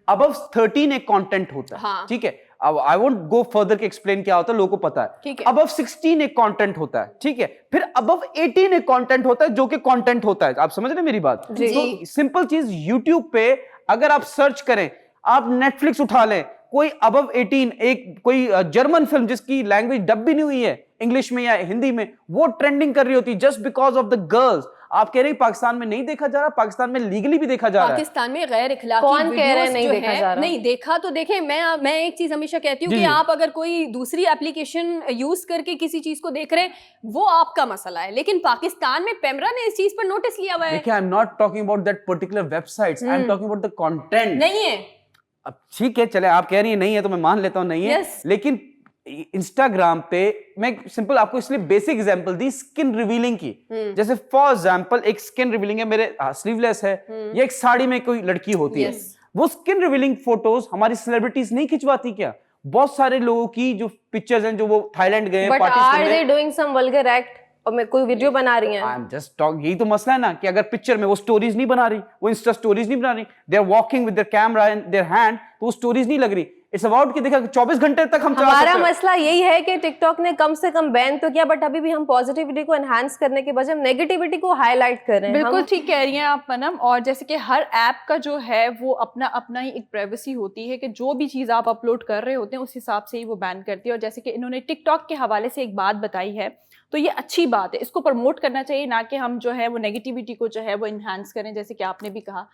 अबव 13 एक कंटेंट होता है, हाँ। ठीक है। अब आई वोंट गो फर्दर के एक्सप्लेन क्या होता है, लोगों को पता है। ठीक है। अबव 16 एक कंटेंट होता है, ठीक है। फिर अबव 18 एक कंटेंट होता है जो कि कंटेंट होता है। आप समझ रहे हैं मेरी बात? तो सिंपल चीज, यूट्यूब पे अगर आप सर्च करें, आप नेटफ्लिक्स उठा लें, कोई अबव 18 एक कोई जर्मन फिल्म जिसकी लैंग्वेज डब भी नहीं हुई है इंग्लिश में या हिंदी में, वो ट्रेंडिंग कर रही होती है just because of the girls. आप कह रहे हैं पाकिस्तान में नहीं देखा जा रहा, पाकिस्तान में लीगली भी देखा जा रहा है। पाकिस्तान में गैर इखलाकी कौन कह रहे हैं नहीं जो देखा है, जा रहा? नहीं देखा तो देखें। मैं एक चीज हमेशा कहती हूँ जी, कि जी। आप अगर कोई दूसरी एप्लीकेशन यूज करके किसी चीज को देख रहे हैं, वो आपका मसला है, लेकिन पाकिस्तान में पैमरा ने इस चीज पर नोटिस लिया हुआ है। देखिए, आई am not talking about that particular websites, I am talking about the content. नहीं है। अब ठीक है, चले, आप कह रही है नहीं है तो मैं मान लेता हूं नहीं है, Yes. लेकिन इंस्टाग्राम पे मैं सिंपल आपको इसलिए बेसिक एग्जांपल दी स्किन रिवीलिंग की। जैसे फॉर एग्जांपल एक स्किन रिवीलिंग है, मेरे स्लीवलेस है, या एक साड़ी में कोई लड़की होती है, वो स्किन रिवीलिंग फोटोज हमारी सेलिब्रिटीज नहीं खिंचवाती क्या? बहुत सारे लोगों की जो पिक्चर्स हैं, जो वो थाईलैंड गए But पार्टीज are करने, they doing some vulgar act? और मैं कोई वीडियो बना रही हैं, आई एम जस्ट टॉक, यही तो मसला है ना कि अगर पिक्चर में वो स्टोरीज नहीं बना रही, वो इंस्टा स्टोरीज नहीं बना रही, they are walking with their camera in their hand, तो वो स्टोरीज नहीं लग रही। इट्स अबाउट कि देखा 24 घंटे तक हम हमारा मसला यही है कि टिकटॉक ने कम से कम बैन तो किया, बट अभी भी हम पॉजिटिविटी को एनहांस करने के बजाय हम नेगेटिविटी को हाईलाइट कर रहे हैं। बिल्कुल ठीक कह रही हैं आप मनम। और जैसे कि हर ऐप का जो है वो अपना अपना ही एक प्राइवेसी होती है कि जो भी चीज़ आप अपलोड कर रहे होते हैं उस हिसाब से ही वो बैन करती है। और जैसे कि इन्होंने टिकटॉक के हवाले से एक बात बताई है तो ये अच्छी बात है, इसको प्रमोट करना चाहिए, ना कि हम जो है वो नेगेटिविटी को जो है वो इन्हांस करें, जैसे कि आपने भी कहा।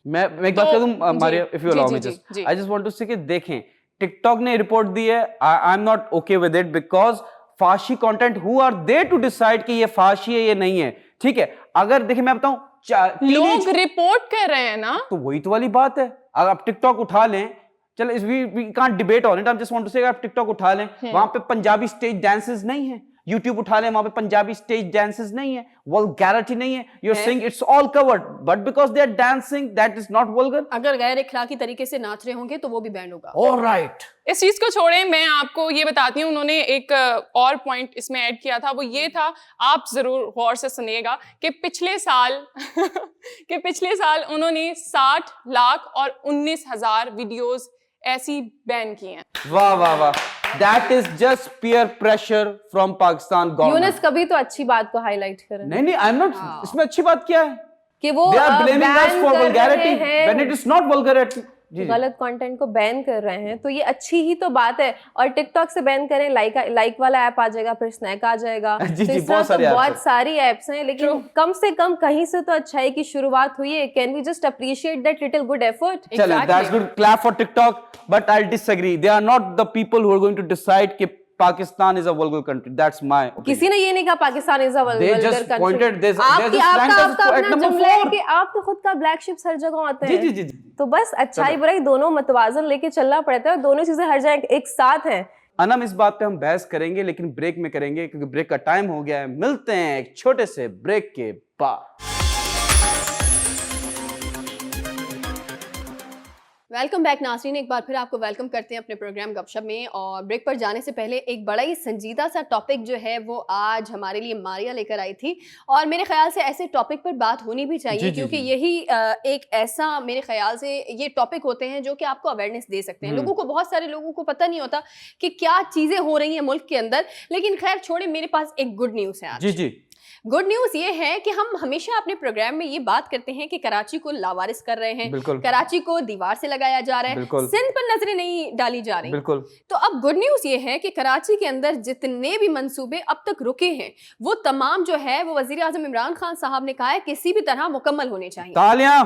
मैं एक बात कह दूं Maria, if you allow me just, I just want to say कि देखें टिकटॉक ने रिपोर्ट दी है, I am not okay with it because फाशी content who are there to decide कि ये फाशी है ये नहीं है, ठीक है। अगर देखिए मैं बताऊं लोग रिपोर्ट कर रहे हैं ना, तो वही तो वाली बात है। अगर आप टिकटॉक उठा लें, चलो इस we can't debate on it, I just want to say अगर आप टिकटॉक उठा लें वहां पे पंजाबी स्टेज डांसेस नहीं है, यूट्यूब उठा लें वहां पे पंजाबी स्टेज डांसेस नहीं है, वल्गैरिटी नहीं है, you are saying it's all covered, but because they are dancing that is not vulgar. अगर गैर इखलाकी तरीके से नाच रहे होंगे तो वो भी बैन होगा। ऑलराइट, इस चीज को छोड़ें, मैं आपको ये बताती हूँ, उन्होंने एक और पॉइंट इसमें ऐड किया था, वो ये था, आप जरूर गौर से सुनिएगा, कि पिछले साल उन्होंने 60 लाख और 19,000 वीडियोस ऐसी बैन की हैं। वाह वाह वाह, that is just peer pressure from Pakistan government. Yunus कभी तो अच्छी बात को हाईलाइट करें। नहीं आई एम नॉट, इसमें अच्छी बात क्या है कि वो they are blaming us ban for कर vulgarity रहे हैं, when it is not vulgarity। जी, गलत कंटेंट को बैन कर रहे हैं तो ये अच्छी ही तो बात है। और टिकटॉक से बैन करें, लाइक वाला ऐप आ जाएगा, फिर स्नैक आ जाएगा, जी, तो जी, इस तरह तो बहुत बहुत सारी एप्स हैं, लेकिन कम से कम कहीं से तो अच्छाई की शुरुआत हुई है। Can we just appreciate that little good effort? चलो that's good, clap for TikTok, but I disagree, they are not the people who are going to decide कि Pakistan is a vulgar country, that's my opinion. किसी ने ये नहीं कहा Pakistan is a vulgar country. आप तो खुद का ब्लैक शिप्स हर जगह होते हैं। जी जी जी, तो बस अच्छाई बुराई दोनों मतवाजन लेके चलना पड़ता है, दोनों चीजें हर जगह एक साथ हैं। अनम इस बात पे हम बहस करेंगे लेकिन ब्रेक में करेंगे, क्योंकि ब्रेक का टाइम हो गया है। मिलते हैं एक छोटे से ब्रेक के बाद। वेलकम बैक नाज़रीन, एक बार फिर आपको वेलकम करते हैं अपने प्रोग्राम गपशप में। और ब्रेक पर जाने से पहले एक बड़ा ही संजीदा सा टॉपिक जो है वो आज हमारे लिए मारिया लेकर आई थी, और मेरे ख्याल से ऐसे टॉपिक पर बात होनी भी चाहिए, क्योंकि यही एक ऐसा मेरे ख्याल से ये टॉपिक होते हैं जो कि आपको अवेयरनेस दे सकते हैं। लोगों को, बहुत सारे लोगों को पता नहीं होता कि क्या चीज़ें हो रही हैं मुल्क के अंदर। लेकिन खैर छोड़े, मेरे पास एक गुड न्यूज़ है आज। जी जी, गुड न्यूज ये है कि हम हमेशा अपने प्रोग्राम में ये बात करते हैं कि कराची को लावारिस कर रहे हैं, कराची को दीवार से लगाया जा रहा है, सिंध पर नजरें नहीं डाली जा रही। बिल्कुल। तो अब गुड न्यूज ये है कि कराची के अंदर जितने भी मंसूबे अब तक रुके हैं वो तमाम जो है वो वजीर आजम इमरान खान साहब ने कहा है किसी भी तरह मुकम्मल होने चाहिए। तालियां।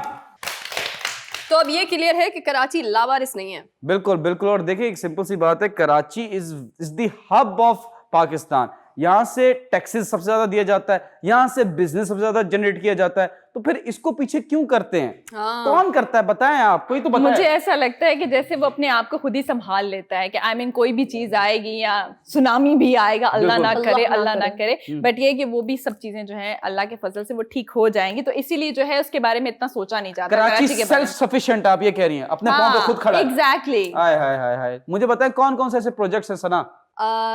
तो अब ये क्लियर है कि कराची लावारिस नहीं है। बिल्कुल बिल्कुल। और देखिए एक सिंपल सी बात है, Karachi is the hub of Pakistan. यहाँ से टैक्सेस सबसे ज्यादा दिया जाता है, यहाँ से बिजनेस सबसे ज्यादा जनरेट किया जाता है, तो फिर इसको पीछे क्यों करते हैं? कौन करता है बताएं आप, कोई तो बताएं। मुझे ऐसा लगता है कि जैसे वो अपने आप को खुद ही संभाल लेता है कि कोई भी चीज आएगी या सुनामी भी आएगा, अल्लाह ना करे, अल्लाह ना करे, बट ये कि वो भी सब चीजें जो है अल्लाह के फजल से वो ठीक हो जाएंगी। तो इसीलिए जो है उसके बारे में इतना सोचा नहीं जाता। कराची सेल्फ सफिशिएंट आप ये कह रही हैं, अपने पांव पे खुद खड़ा है। एग्जैक्टली। हाय हाय हाय हाय। मुझे बताएं कौन कौन से ऐसे प्रोजेक्ट्स हैं सना?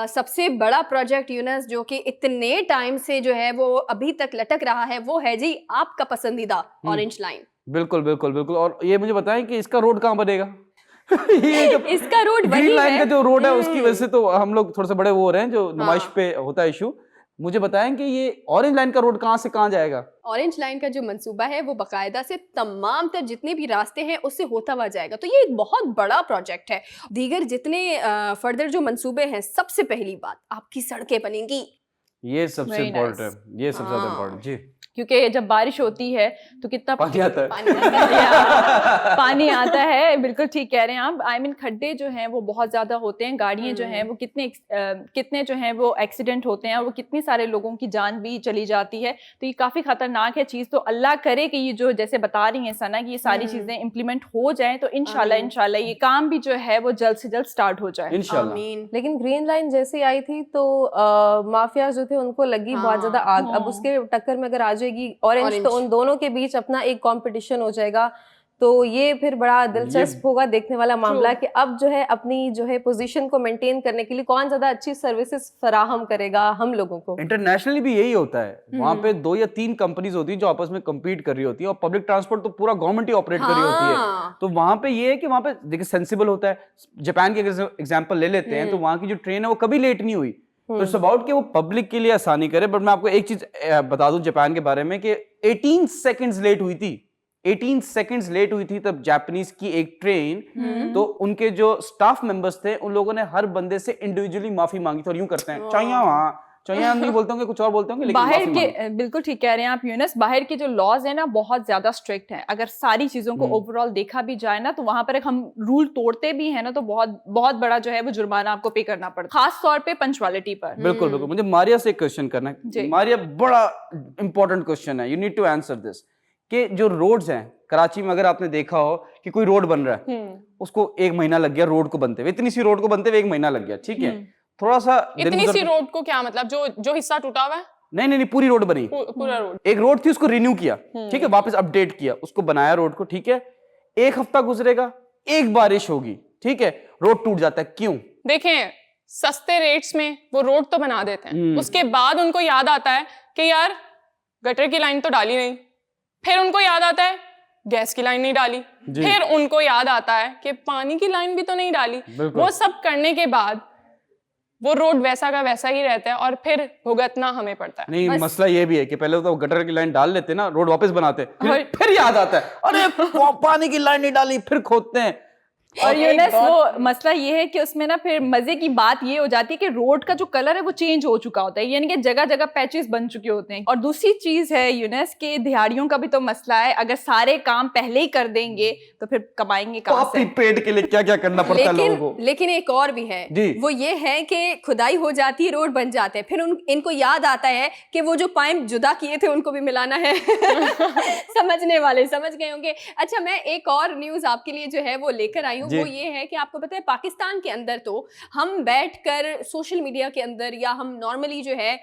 सबसे बड़ा प्रोजेक्ट यूनस जो कि इतने टाइम से जो है वो अभी तक लटक रहा है वो है जी आपका पसंदीदा ऑरेंज लाइन। बिल्कुल बिल्कुल बिल्कुल। और ये मुझे बताएं कि इसका रोड कहाँ बनेगा? ये इसका रोड वही ग्रीन लाइन है। का जो रोड है उसकी वजह से तो हम लोग थोड़े से बड़े वो हो रहे हैं, जो नुमाइश पे होता है इशू। मुझे बताएं कि ये ऑरेंज लाइन का रोड कहाँ से कहाँ जाएगा? ऑरेंज लाइन का जो मंसूबा है वो बाकायदा से तमाम तर जितने भी रास्ते हैं उससे होता हुआ जाएगा। तो ये एक बहुत बड़ा प्रोजेक्ट है। दीगर जितने फर्दर जो मंसूबे हैं, सबसे पहली बात आपकी सड़कें बनेंगी। ये सबसे इम्पोर्टेंट है, ये सबसे ज्यादा इम्पोर्टेंट। जी, क्योंकि जब बारिश होती है तो कितना पानी आता है, पानी आता है। बिल्कुल ठीक कह रहे हैं आप। खड्डे जो हैं वो बहुत ज्यादा होते हैं, गाड़ियां जो हैं वो कितने जो हैं वो एक्सीडेंट होते हैं, और वो कितनी सारे लोगों की जान भी चली जाती है। तो ये काफी खतरनाक है चीज। तो अल्लाह करे कि ये जो जैसे बता रही हैं सना कि ये सारी चीजें इंप्लीमेंट हो जाएं, तो इंशाल्लाह ये काम भी जो है वो जल्द से जल्द स्टार्ट हो जाए इंशाल्लाह। लेकिन ग्रीन लाइन जैसे आई थी तो माफिया जो थे उनको लगी बहुत ज्यादा आग। अब उसके टक्कर में अगर आ जाएगी ऑरेंज तो उन दोनों के बीच अपना एक कंपटीशन हो जाएगा। तो ये फिर बड़ा दिलचस्प होगा देखने वाला मामला कि अब जो है अपनी जो है पोजीशन को मेंटेन करने के लिए कौन ज्यादा अच्छी सर्विसेज फराहम करेगा हम लोगों को। इंटरनेशनली भी यही होता है, वहां पे 2 या 3 कंपनीज होती है जो आपस में compete कर रही होती है, और पब्लिक ट्रांसपोर्ट तो पूरा गवर्नमेंट ही ऑपरेट कर रही होती है। तो वहां पे ये है कि वहां पे देखिए सेंसिबल होता है। जापान के एग्जांपल ले लेते हैं तो वहां की जो ट्रेन है वो कभी लेट नहीं हुई, तो इट्स अबाउट कि वो पब्लिक के लिए आसानी करे। बट मैं आपको एक चीज बता दूं जापान के बारे में कि 18 सेकंड्स लेट हुई थी, 18 सेकंड्स लेट हुई थी तब जापानीज की एक ट्रेन। तो उनके जो स्टाफ मेंबर्स थे उन लोगों ने हर बंदे से इंडिविजुअली माफी मांगी थी, और यूं करते हैं चाहिए वहां चाहिए नहीं बोलते होंगे, कुछ और बोलते होंगे, लेकिन बाहर के बिल्कुल ठीक कह रहे हैं आप यूनुस, बाहर के जो लॉज है ना बहुत ज्यादा स्ट्रिक्ट हैं। अगर सारी चीजों को ओवरऑल देखा भी जाए ना तो वहां पर हम रूल तोड़ते भी है ना तो बहुत बहुत बड़ा जो है वो जुर्माना आपको पे करना पड़ता है, खास तौर पे पंक्चुअलिटी पर। बिल्कुल बिल्कुल। मुझे मारिया से एक क्वेश्चन करना है। मारिया, बड़ा इंपॉर्टेंट क्वेश्चन है, you need to answer this, कि जो रोड्स हैं कराची में, अगर आपने देखा हो कि कोई रोड बन रहा है उसको 1 महीना लग गया रोड को बनते हुए, इतनी सी रोड को बनते हुए 1 महीना लग गया, ठीक है, थोड़ा सा इतनी सी रोड को क्या मतलब, जो हिस्सा टूटा हुआ है? नहीं, पूरी रोड बनी, पूरा रोड। एक रोड थी उसको रिन्यू किया, ठीक है, वापस अपडेट किया, उसको बनाया रोड को, ठीक है, 1 हफ्ता गुजरेगा, एक बारिश होगी, ठीक है, रोड टूट जाता है, क्यों? देखें, सस्ते रेट्स में वो रोड तो बना देते हैं, उसके बाद उनको याद आता है कि यार गटर की लाइन तो डाली नहीं, फिर उनको याद आता है गैस की लाइन नहीं डाली, फिर उनको याद आता है कि पानी की लाइन भी तो नहीं डाली। वो सब करने के बाद वो रोड वैसा का वैसा ही रहता है और फिर भुगतना हमें पड़ता है। नहीं, मसला ये भी है कि पहले तो गटर की लाइन डाल लेते ना, रोड वापस बनाते, फिर याद आता है अरे पानी की लाइन नहीं डाली, फिर खोदते हैं। और यूनुस वो मसला ये है कि उसमें ना फिर मजे की बात ये हो जाती है कि रोड का जो कलर है वो चेंज हो चुका होता है, यानी कि जगह जगह पैचेस बन चुके होते हैं। और दूसरी चीज है यूनुस के दिहाड़ियों का भी तो मसला है, अगर सारे काम पहले ही कर देंगे तो फिर कमाएंगे कहां से? पेट के लिए क्या क्या करना पड़ता है लोगों को। लेकिन एक और भी है, वो ये है कि खुदाई हो जाती है, रोड बन जाते हैं, फिर इनको याद आता है कि वो जो पाइप जुदा किए थे उनको भी मिलाना है। समझने वाले समझ गए होंगे। अच्छा, मैं एक और न्यूज आपके लिए जो है वो लेकर आई हूँ, वो ये है कि आपको पता है पाकिस्तान के अंदर तो हम बैठकर सोशल मीडिया के अंदर या हम नॉर्मली जो है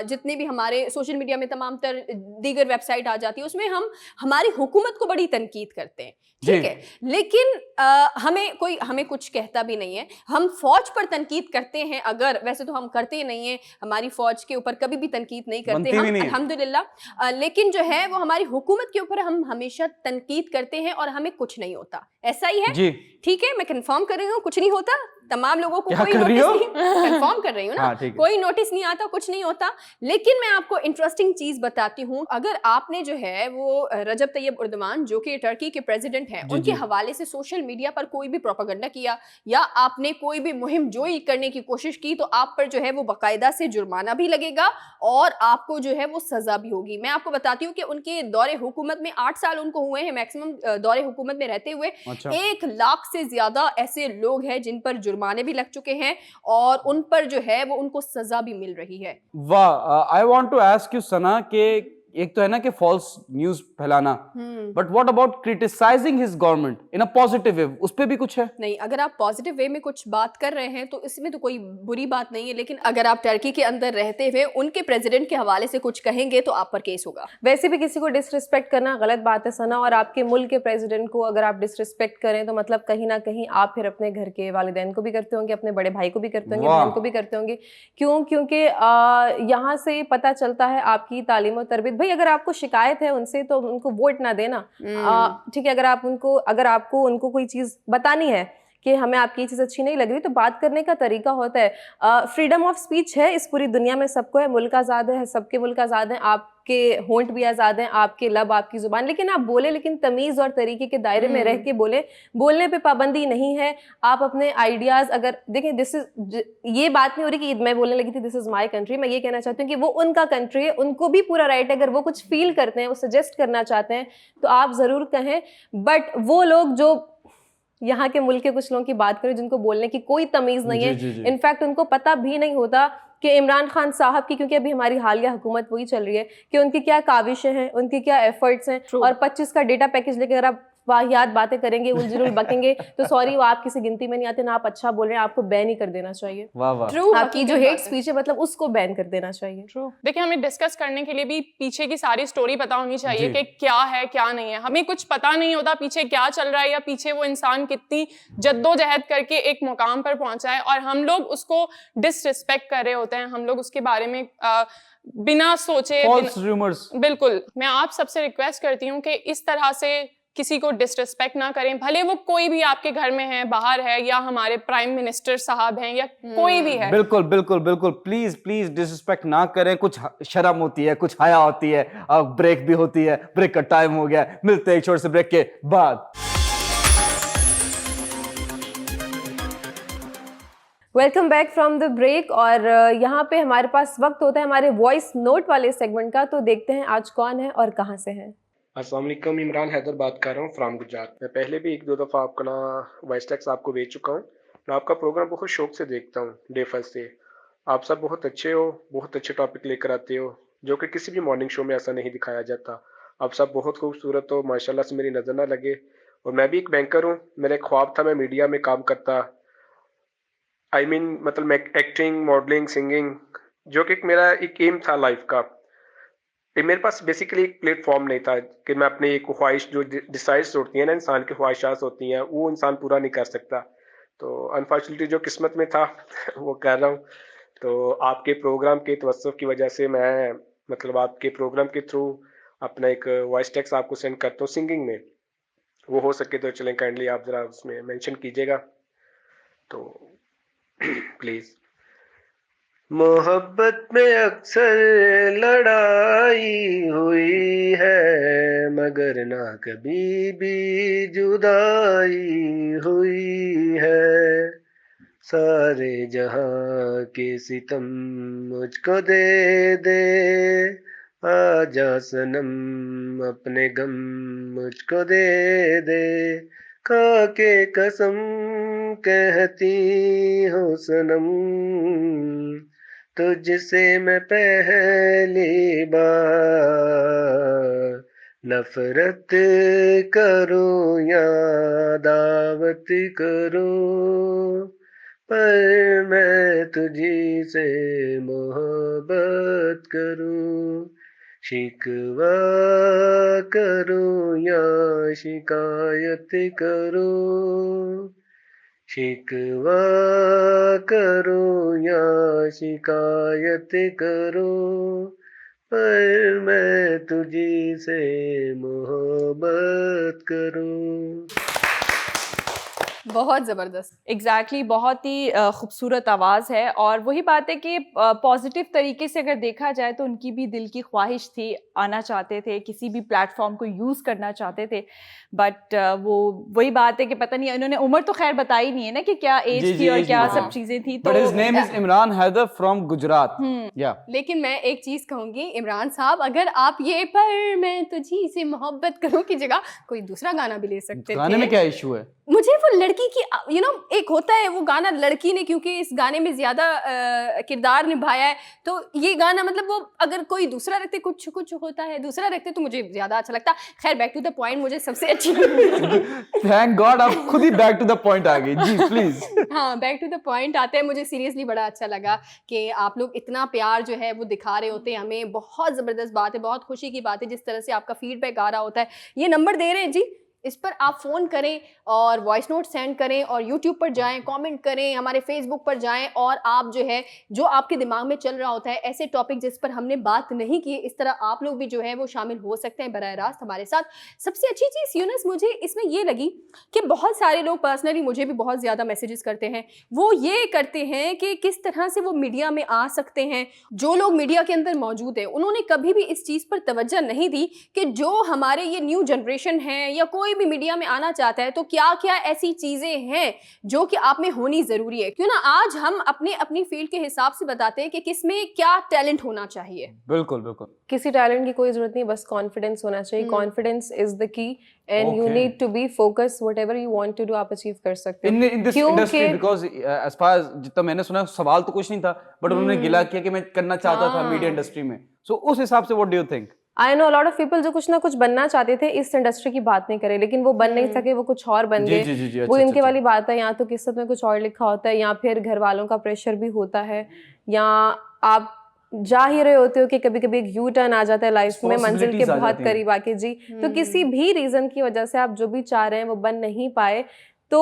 जितने भी हमारे सोशल मीडिया में तमाम तर दीगर वेबसाइट आ जाती है उसमें हम हमारी हुकूमत को बड़ी तनकीद करते हैं, ठीक है, लेकिन हमें कुछ कहता भी नहीं है। हम फौज पर तनकीद करते हैं, अगर वैसे तो हम करते नहीं है, हमारी फौज के ऊपर कभी भी तनकीद नहीं करते हम अल्हम्दुलिल्लाह, लेकिन जो है वो हमारी हुकूमत के ऊपर हम हमेशा तनकीद करते हैं और हमें कुछ नहीं होता। ऐसा ही है, ठीक है, मैं कंफर्म कर रही हूँ, कुछ नहीं होता तमाम लोगों को, कोई नोटिस नहीं, कंफर्म कर रही हूँ ना, कोई नोटिस नहीं आता, कुछ नहीं होता। लेकिन मैं आपको इंटरेस्टिंग चीज बताती हूँ, अगर आपने जो है वो रजब तैयब उर्दवान जो कि टर्की के प्रेसिडेंट हैं उनके हवाले से सोशल मीडिया पर कोई भी प्रोपेगेंडा किया या आपने कोई भी मुहिम जोई करने की कोशिश की तो आप पर जो है वो बाकायदा से जुर्माना भी लगेगा और आपको जो है वो सजा भी होगी। मैं आपको बताती हूँ कि उनके दौरे हुकूमत में 8 साल उनको हुए हैं मैक्सिमम दौरे हुकूमत में रहते हुए। 1 लाख से ज्यादा ऐसे लोग हैं जिन पर जुर्माने भी लग चुके हैं और उन पर जो है वो उनको सजा भी मिल रही है। वाह, I want to ask you Sana के एक तो है ना कि फॉल्स न्यूज फैलाना, but what about criticising his government in a positive way, उस पे भी कुछ है? नहीं, अगर आप पॉजिटिव वे में कुछ बात कर रहे हैं तो इसमें तो कोई बुरी बात नहीं है, लेकिन अगर आप टर्की के अंदर रहते हुए उनके प्रेसिडेंट के हवाले से कुछ कहेंगे तो आप पर केस होगा। वैसे भी किसी को डिसरिस्पेक्ट करना गलत बात है सना, और आपके मुल्क के प्रेसिडेंट को अगर आप डिसरिस्पेक्ट करें तो मतलब कहीं ना कहीं आप फिर अपने घर के वालिदैन को भी करते होंगे, अपने बड़े भाई को भी करते होंगे, बहन को भी करते होंगे। क्यों? क्योंकि यहाँ से पता चलता है आपकी तालीम और तरबियत। भाई अगर आपको शिकायत है उनसे तो उनको वोट ना देना, ठीक है, अगर आपको उनको कोई चीज बतानी है कि हमें आपकी चीज अच्छी नहीं लग रही तो बात करने का तरीका होता है। फ्रीडम ऑफ स्पीच है इस पूरी दुनिया में, सबको है, मुल्क आज़ाद है, सबके मुल्क आज़ाद हैं, आपके होंठ भी आज़ाद हैं, आपके लब, आपकी जुबान, लेकिन आप बोले लेकिन तमीज़ और तरीके के दायरे में रह के बोले, बोलने पे पाबंदी नहीं है। आप अपने आइडियाज़ अगर देखें, ये बात नहीं हो रही कि मैं बोलने लगी थी दिस इज़ माई कंट्री, मैं ये कहना चाहती हूँ कि वो उनका कंट्री है, उनको भी पूरा राइट है, अगर वो कुछ फील करते हैं, वो सजेस्ट करना चाहते हैं तो आप ज़रूर कहें। बट वो लोग जो यहाँ के मुल्क के कुछ लोगों की बात करें जिनको बोलने की कोई तमीज़ नहीं है, इनफैक्ट उनको पता भी नहीं होता कि इमरान खान साहब की, क्योंकि अभी हमारी हालिया हुकूमत वही चल रही है, कि उनकी क्या काविशें हैं, उनकी क्या एफर्ट्स हैं, और 25 का डेटा पैकेज लेकर अगर आप वाहियात बातें करेंगे, उलझुल बकेंगे, तो सॉरी वो आपकी से गिनती में नहीं आते, ना आप अच्छा बोल रहे हैं, आपको बैन ही कर देना चाहिए। वाह वाह। True, आपकी जो हेट स्पीच है मतलब उसको बैन कर देना चाहिए। देखिए, हमें डिस्कस करने के लिए भी पीछे की सारी स्टोरी पता होनी चाहिए जी। कि क्या है क्या नहीं है। हमें कुछ पता नहीं होता पीछे क्या चल रहा है, या पीछे वो इंसान कितनी जद्दोजहद करके एक मुकाम पर पहुंचा है, और हम लोग उसको डिसरिस्पेक्ट कर रहे होते हैं, हम लोग उसके बारे में बिना सोचे False rumors। बिल्कुल। मैं आप सबसे रिक्वेस्ट करती हूँ कि इस तरह से किसी को डिसरिस्पेक्ट ना करें, भले वो कोई भी आपके घर में है, बाहर है, या हमारे प्राइम मिनिस्टर साहब हैं, या कोई भी है। बिल्कुल बिल्कुल बिल्कुल, प्लीज प्लीज डिसरिस्पेक्ट ना करें। कुछ शर्म होती है, कुछ हया होती है। अब ब्रेक भी होती है, ब्रेक का टाइम हो गया, मिलते हैं एक छोटे से ब्रेक के बाद। Welcome back from the break. और यहाँ पे हमारे पास वक्त होता है हमारे वॉइस नोट वाले सेगमेंट का, तो देखते हैं आज कौन है और कहाँ से है। अस्सलाम वालेकुम, इमरान हैदर बात कर रहा हूँ फ्राम गुजरात। मैं पहले भी 1-2 दफ़ा आपका ना वॉइस टेक्स्ट आपको भेज चुका हूँ। मैं आपका प्रोग्राम बहुत शौक से देखता हूँ डे फर्स्ट से। आप सब बहुत अच्छे हो, बहुत अच्छे टॉपिक लेकर आते हो, जो कि किसी भी मॉर्निंग शो में ऐसा नहीं दिखाया जाता। आप सब बहुत खूबसूरत हो, माशाल्लाह से मेरी नज़र ना लगे। और मैं भी एक बैंकर हूँ, मेरा एक ख्वाब था मैं मीडिया में काम करता। मतलब मैं एक्टिंग, मॉडलिंग, सिंगिंग, जो कि मेरा एक एम था लाइफ का। मेरे पास बेसिकली एक प्लेटफॉर्म नहीं था कि मैं अपनी एक ख्वाहिश, जो डिसाइड्स होती हैं ना, इंसान की ख्वाहिशात होती हैं, वो इंसान पूरा नहीं कर सकता। तो अनफॉर्चुनेटली जो किस्मत में था वो कर रहा हूँ। तो आपके प्रोग्राम के तवज्जुह की वजह से मैं मतलब आपके प्रोग्राम के थ्रू अपना एक वॉइस टेक्स्ट आपको सेंड करता हूँ सिंगिंग में। वो हो सके तो चलें काइंडली आप ज़रा उसमें मेंशन कीजिएगा तो प्लीज़। मोहब्बत में अक्सर लड़ाई हुई है, मगर ना कभी भी जुदाई हुई है। सारे जहां के सितम मुझको दे दे, आजा सनम अपने गम मुझको दे दे। खा के कसम कहती हो सनम, तुझसे मैं पहली बार नफरत करूं या दावत करूं, पर मैं तुझी से मोहब्बत करूं। शिकवा करूं या शिकायत करूं, शिकवा करूं या शिकायत करूं, पर मैं तुझी से मोहब्बत करूं। बहुत ज़बरदस्त। एग्जैक्टली बहुत ही खूबसूरत आवाज़ है। और वही बात है कि पॉजिटिव तरीके से अगर देखा जाए तो उनकी भी दिल की ख्वाहिश थी, आना चाहते थे, किसी भी प्लेटफॉर्म को यूज़ करना चाहते थे, बट वो वही बात है कि पता नहीं, उन्होंने उम्र तो खैर बताई नहीं है ना कि क्या एज थी और क्या सब चीज़ें थी। But his name is Imran Haider from Gujarat. या लेकिन मैं एक चीज़ कहूँगी इमरान साहब, अगर आप ये पर मैं तुझी से मोहब्बत करूँ की जगह कोई दूसरा गाना भी ले सकते थे। गाने में क्या इशू है? मुझे वो लड़की की एक होता है वो गाना, लड़की ने क्योंकि इस गाने में ज्यादा किरदार निभाया है, तो ये गाना मतलब वो अगर कोई दूसरा रखते, कुछ कुछ होता है दूसरा रखते तो मुझे ज्यादा अच्छा लगता। खैर बैक टू द पॉइंट मुझे सबसे अच्छी थैंक गॉड आप खुद ही बैक टू द पॉइंट आ गई जी, प्लीज। हाँ, बैक टू द पॉइंट आते हैं। मुझे सीरियसली बड़ा अच्छा लगा कि आप लोग इतना प्यार जो है वो दिखा रहे होते हैं हमें। बहुत ज़बरदस्त बात है, बहुत खुशी की बात है जिस तरह से आपका फीडबैक आ रहा होता है। ये नंबर दे रहे हैं जी, इस पर आप फ़ोन करें और वॉइस नोट सेंड करें और यूट्यूब पर जाएं, कमेंट करें, हमारे फेसबुक पर जाएं, और आप जो है जो आपके दिमाग में चल रहा होता है, ऐसे टॉपिक जिस पर हमने बात नहीं की, इस तरह आप लोग भी जो है वो शामिल हो सकते हैं बराह रास्त हमारे साथ। सबसे अच्छी चीज़ यूनस मुझे इसमें ये लगी कि बहुत सारे लोग पर्सनली मुझे भी बहुत ज़्यादा मैसेजेस करते हैं, वो ये करते हैं कि किस तरह से वो मीडिया में आ सकते हैं। जो लोग मीडिया के अंदर मौजूद हैं उन्होंने कभी भी इस चीज़ पर तवज्जो नहीं दी कि जो हमारे ये न्यू जनरेशन है या कोई भी मीडिया में आना चाहता है तो क्या क्या ऐसी चीजें हैं जो कि आप में होनी जरूरी है। क्यों ना आज हम अपने अपनी फील्ड के हिसाब से बताते हैं कि किस में क्या टैलेंट होना चाहिए। बिल्कुल बिल्कुल, किसी टैलेंट की कोई जरूरत नहीं, बस कॉन्फिडेंस होना चाहिए। Confidence is the key and you need to be focus, whatever you want to do आप अचीव कर सकते हो। In this industry, because as far as जितना मैंने सुना सवाल तो कुछ नहीं था, बट उन्होंने गिला किया कि मैं करना चाहता था मीडिया इंडस्ट्री में। सो उस हिसाब से what do you think? I know lot of people जो कुछ ना कुछ बनना चाहते थे, इस इंडस्ट्री की बात नहीं करे, लेकिन वो बन नहीं सके, वो कुछ और बन जी गए। जी जी जी, वो अच्छा, इनके अच्छा, वाली बात है, या तो किस्मत में कुछ और लिखा होता है, या फिर घर वालों का प्रेशर भी होता है, या आप जा ही रहे होते हो कि कभी कभी एक यू टर्न आ जाता है लाइफ में, मंजिल के Responsibilities आ बहुत जाती हैं। करीब आके जी। तो किसी भी रीजन की वजह से आप जो भी चाह रहे हैं वो बन नहीं पाए, तो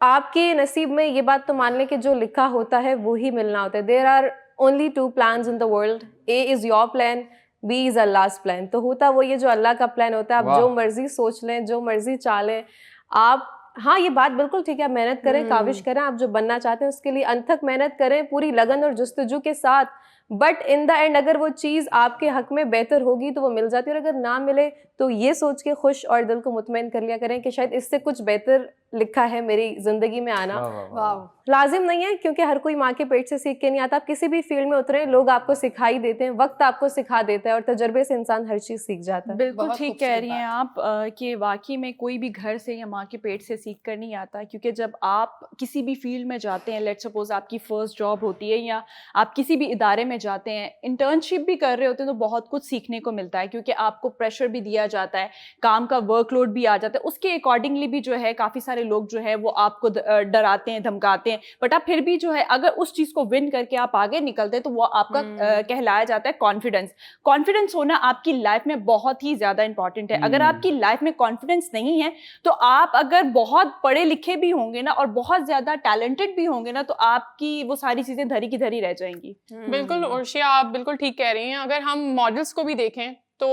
आपके नसीब में ये बात तो मान लें कि जो लिखा होता है वो ही मिलना होता है। There are only 2 plans in the world, A is your plan, B is अल्लाह's प्लान। तो होता वो ये जो अल्लाह का प्लान होता है, आप वाह। जो मर्जी सोच लें, जो मर्जी चाह लें आप। हाँ, ये बात बिल्कुल ठीक है, आप मेहनत करें, काविश करें, आप जो बनना चाहते हैं उसके लिए अनथक मेहनत करें पूरी लगन और जुस्तजू के साथ, बट इन द एंड अगर वो चीज़ आपके हक में बेहतर होगी तो वो मिल जाती है, और अगर ना मिले तो ये सोच के खुश और दिल को मुतमईन कर लिया करें कि शायद इससे कुछ बेहतर लिखा है मेरी ज़िंदगी में आना। वाह, वाह, वाह। वाह। लाजिम नहीं है, क्योंकि हर कोई माँ के पेट से सीख के नहीं आता। आप किसी भी फील्ड में उतरे, लोग आपको सिखाई देते हैं, वक्त आपको सिखा देता है, और तजुर्बे से इंसान हर चीज़ सीख जाता है। बिल्कुल बहुत ठीक कह खूबसूरत रही हैं आप कि वाकई में कोई भी घर से या माँ के पेट से सीख कर नहीं आता, क्योंकि जब आप किसी भी फील्ड में जाते हैं, लेट्स सपोज आपकी फर्स्ट जॉब होती है या आप किसी भी इदारे में जाते हैं, इंटर्नशिप भी कर रहे होते हैं, तो बहुत कुछ सीखने को मिलता है, क्योंकि आपको प्रेशर भी दिया जाता है, काम का वर्कलोड भी आ जाता है, उसके अकॉर्डिंगली भी जो है काफ़ी सारे लोग जो है वो आपको डराते हैं, धमकाते हैं, बट आप फिर भी जो है अगर उस चीज़ को विन करके आप आगे निकलते हैं तो वो आपका कहलाया जाता है कॉन्फिडेंस। कॉन्फिडेंस होना आपकी लाइफ में बहुत ही ज़्यादा इंपॉर्टेंट है। अगर आपकी लाइफ में कॉन्फिडेंस नहीं है तो आप अगर बहुत पढ़े लिखे भी होंगे ना और बहुत ज़्यादा टैलेंटेड भी होंगे ना, तो आपकी वो सारी चीज़ें धरी की धरी रह जाएंगी। बिल्कुल उर्शिया, आप बिल्कुल ठीक कह रही हैं। अगर हम मॉडल्स को भी देखें तो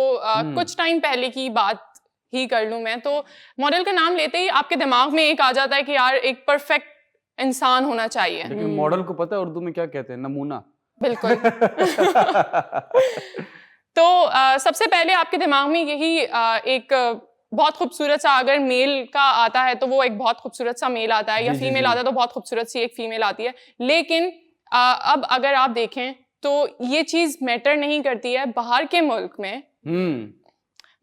कुछ टाइम पहले की बात ही कर लूं मैं, तो मॉडल का नाम लेते ही आपके दिमाग में एक आ जाता है कि यार एक परफेक्ट इंसान होना चाहिए। लेकिन मॉडल को पता है उर्दू में क्या कहते हैं? नमूना। बिल्कुल। तो सबसे पहले आपके दिमाग में यही एक बहुत खूबसूरत सा, अगर मेल का आता है तो वो एक बहुत खूबसूरत सा मेल आता है, या जी, जी, फीमेल जी। आता है तो बहुत खूबसूरत सी एक फीमेल आती है। लेकिन अब अगर आप देखें तो ये चीज़ मैटर नहीं करती है बाहर के मुल्क में।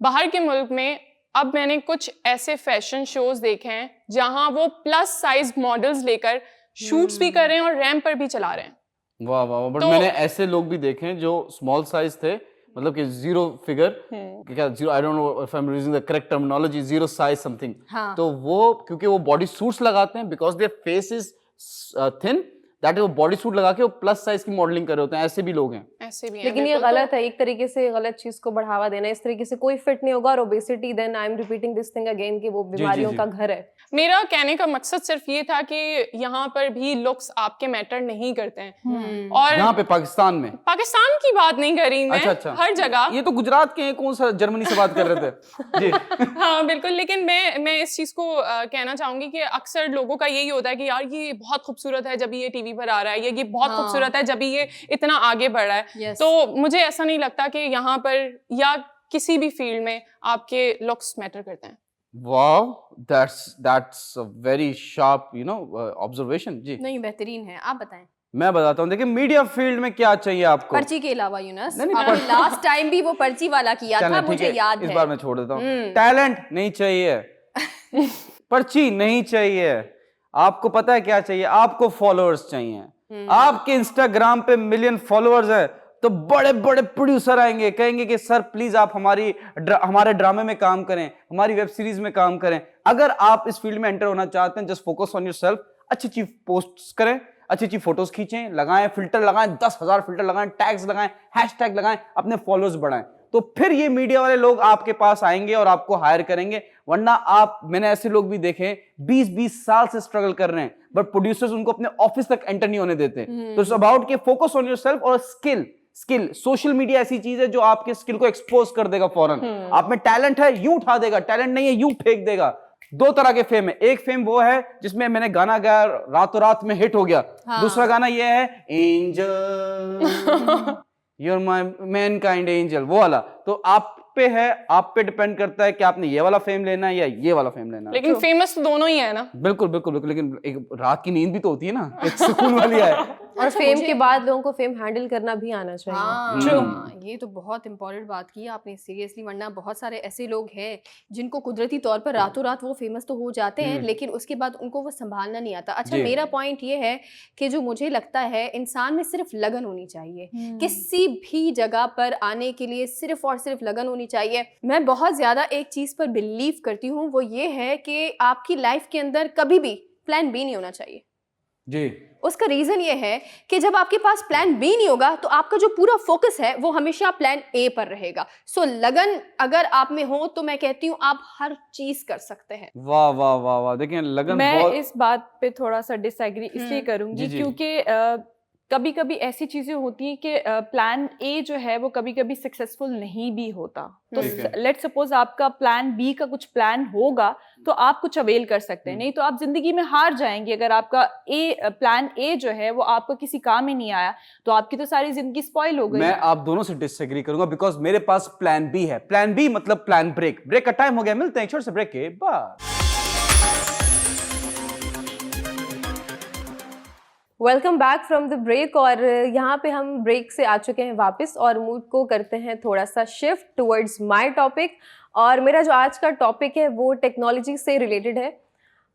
बाहर के मुल्क में अब मैंने कुछ ऐसे फैशन शोज देखे हैं जहां वो प्लस साइज मॉडल्स लेकर शूट्स भी कर रहे हैं और रैंप पर भी चला रहे हैं। वाह वाह, बट तो- मैंने ऐसे लोग भी देखे हैं जो स्मॉल साइज थे, मतलब कि जीरो फिगर, क्या zero, I don't know if I am using the correct terminology, zero size something. हाँ। तो वो क्योंकि वो बॉडी सूट्स लगाते हैं, because their face is thin, that is वो बॉडी सूट लगा के वो प्लस साइज की मॉडलिंग कर रहे होते हैं। ऐसे भी लोग हैं। ऐसे भी हैं, लेकिन ये बिल्कुल। गलत है, एक तरीके से गलत चीज को बढ़ावा देना। इस तरीके से कोई फिट नहीं होगा, और obesity, then I am repeating this thing again, कि वो बीमारियों जी। का घर है। मेरा कहने का मकसद सिर्फ ये था कि यहाँ पर भी लुक्स आपके मैटर नहीं करते हैं। और यहाँ पे पाकिस्तान में, पाकिस्तान की बात नहीं करी मैं, अच्छा। हर जगह। ये तो गुजरात के हैं, कौन सा जर्मनी से बात कर रहे थे जी। हाँ बिल्कुल, लेकिन मैं इस चीज को कहना चाहूंगी कि अक्सर लोगों का यही होता है कि यार ये बहुत खूबसूरत है जब ये टीवी पर आ रहा है, ये बहुत हाँ। खूबसूरत है जब ये इतना आगे बढ़ रहा है। Yes. तो मुझे ऐसा नहीं लगता कि यहाँ पर या किसी भी फील्ड में आपके लुक्स मैटर करते हैं। Wow, that's a very sharp, you know, observation जी। नहीं, बेहतरीन है। आप बताएं। मैं बताता हूँ, देखिए मीडिया फील्ड में क्या चाहिए आपको। पर्ची के अलावा यूनस, नहीं, आपने लास्ट टाइम भी वो पर्ची वाला किया चलें, था, ठीक मुझे है, याद इस है। बार मैं छोड़ देता हूँ। टैलेंट नहीं चाहिए, पर्ची नहीं चाहिए, आपको पता है क्या चाहिए? आपको फॉलोअर्स चाहिए। आपके इंस्टाग्राम पे मिलियन फॉलोअर्स है तो बड़े बड़े प्रोड्यूसर आएंगे, कहेंगे कि सर प्लीज आप हमारे ड्रामे में काम करें, हमारी वेब सीरीज में काम करें। अगर आप इस फील्ड में एंटर होना चाहते हैं, जस्ट फोकस ऑन योरसेल्फ, अच्छी पोस्ट करें, अच्छी फोटोज खींचें, लगाएं, फिल्टर लगाएं, 10,000 फिल्टर लगाएं, टैग्स लगाएं, हैशटैग लगाएं, अपने फॉलोअर्स बढ़ाएं, तो फिर ये मीडिया वाले लोग आपके पास आएंगे और आपको हायर करेंगे। वरना मैंने ऐसे लोग भी देखे 20-20 साल से स्ट्रगल कर रहे हैं, बट प्रोड्यूसर्स उनको अपने ऑफिस तक एंटर नहीं होने देते। तो इट्स अबाउट के फोकस ऑन योरसेल्फ और स्किल। सोशल मीडिया ऐसी चीज है जो आपके स्किल को एक्सपोज कर देगा फौरन। आप में टैलेंट है, यूं उठा देगा, टैलेंट नहीं है यूं फेंक देगा। 2 तरह के फेम है, एक फेम वो है जिसमें मैंने गाना गाया, रातों रात में हिट हो गया। दूसरा गाना ये है, angel your my mankind angel, वो वाला। तो आप पे है, आप पे डिपेंड करता है कि आपने ये वाला फेम लेना है या ये वाला फेम लेना है। लेकिन फेमस तो दोनों ही है ना। बिल्कुल, लेकिन एक रात की नींद भी तो होती है ना, एक सुकून वाली है। और फेम के बाद लोगों को फेम हैंडल करना भी आना चाहिए। हाँ, ये तो बहुत इंपॉर्टेंट बात की आपने सीरियसली, वरना बहुत सारे ऐसे लोग हैं जिनको कुदरती तौर पर रातों रात वो फेमस तो हो जाते हैं लेकिन उसके बाद उनको वो संभालना नहीं आता। अच्छा, मेरा पॉइंट ये है कि जो मुझे लगता है इंसान में सिर्फ लगन होनी चाहिए, किसी भी जगह पर आने के लिए सिर्फ और सिर्फ लगन होनी चाहिए। मैं बहुत ज्यादा एक चीज पर बिलीव करती हूँ, वो ये है कि आपकी लाइफ के अंदर कभी भी प्लान बी नहीं होना चाहिए जी। उसका रीजन ये है कि जब आपके पास प्लान बी नहीं होगा तो आपका जो पूरा फोकस है वो हमेशा प्लान ए पर रहेगा। सो लगन अगर आप में हो तो मैं कहती हूँ आप हर चीज कर सकते हैं। वाह वाह वाह वाह, देखिए लगन मैं बहुत... इस बात पे थोड़ा सा डिसएग्री इसलिए करूंगी जी। क्योंकि कभी कभी ऐसी चीजें होती हैं कि प्लान ए जो है वो कभी कभी सक्सेसफुल नहीं भी होता। तो लेट्स सपोज आपका प्लान बी का कुछ प्लान होगा तो आप कुछ अवेल कर सकते हैं, नहीं तो आप जिंदगी में हार जाएंगे। अगर आपका प्लान ए जो है वो आपको किसी काम में नहीं आया तो आपकी तो सारी जिंदगी स्पॉइल हो गई। मैं आप दोनों से डिसएग्री करूंगा बिकॉज मेरे पास प्लान बी है। प्लान बी मतलब प्लान ब्रेक। ब्रेक का टाइम हो गया, मिलते हैं छोटे से ब्रेक के बाद। Welcome back from the break. और यहाँ पे हम ब्रेक से आ चुके हैं वापस और मूड को करते हैं थोड़ा सा शिफ्ट टुवर्ड्स माय टॉपिक। और मेरा जो आज का टॉपिक है वो टेक्नोलॉजी से रिलेटेड है।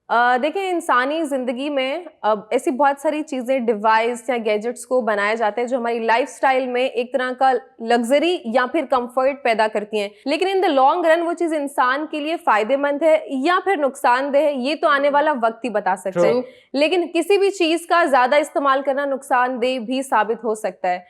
देखिए, इंसानी ज़िंदगी में अब ऐसी बहुत सारी चीज़ें, डिवाइस या गैजेट्स को बनाया जाता है जो हमारी लाइफस्टाइल में एक तरह का लग्जरी या फिर कंफर्ट पैदा करती हैं, लेकिन इन द लॉन्ग रन वो चीज़ इंसान के लिए फ़ायदेमंद है या फिर नुकसानदेह है, ये तो आने वाला वक्त ही बता सकता है। लेकिन किसी भी चीज़ का ज़्यादा इस्तेमाल करना नुकसानदेह भी साबित हो सकता है।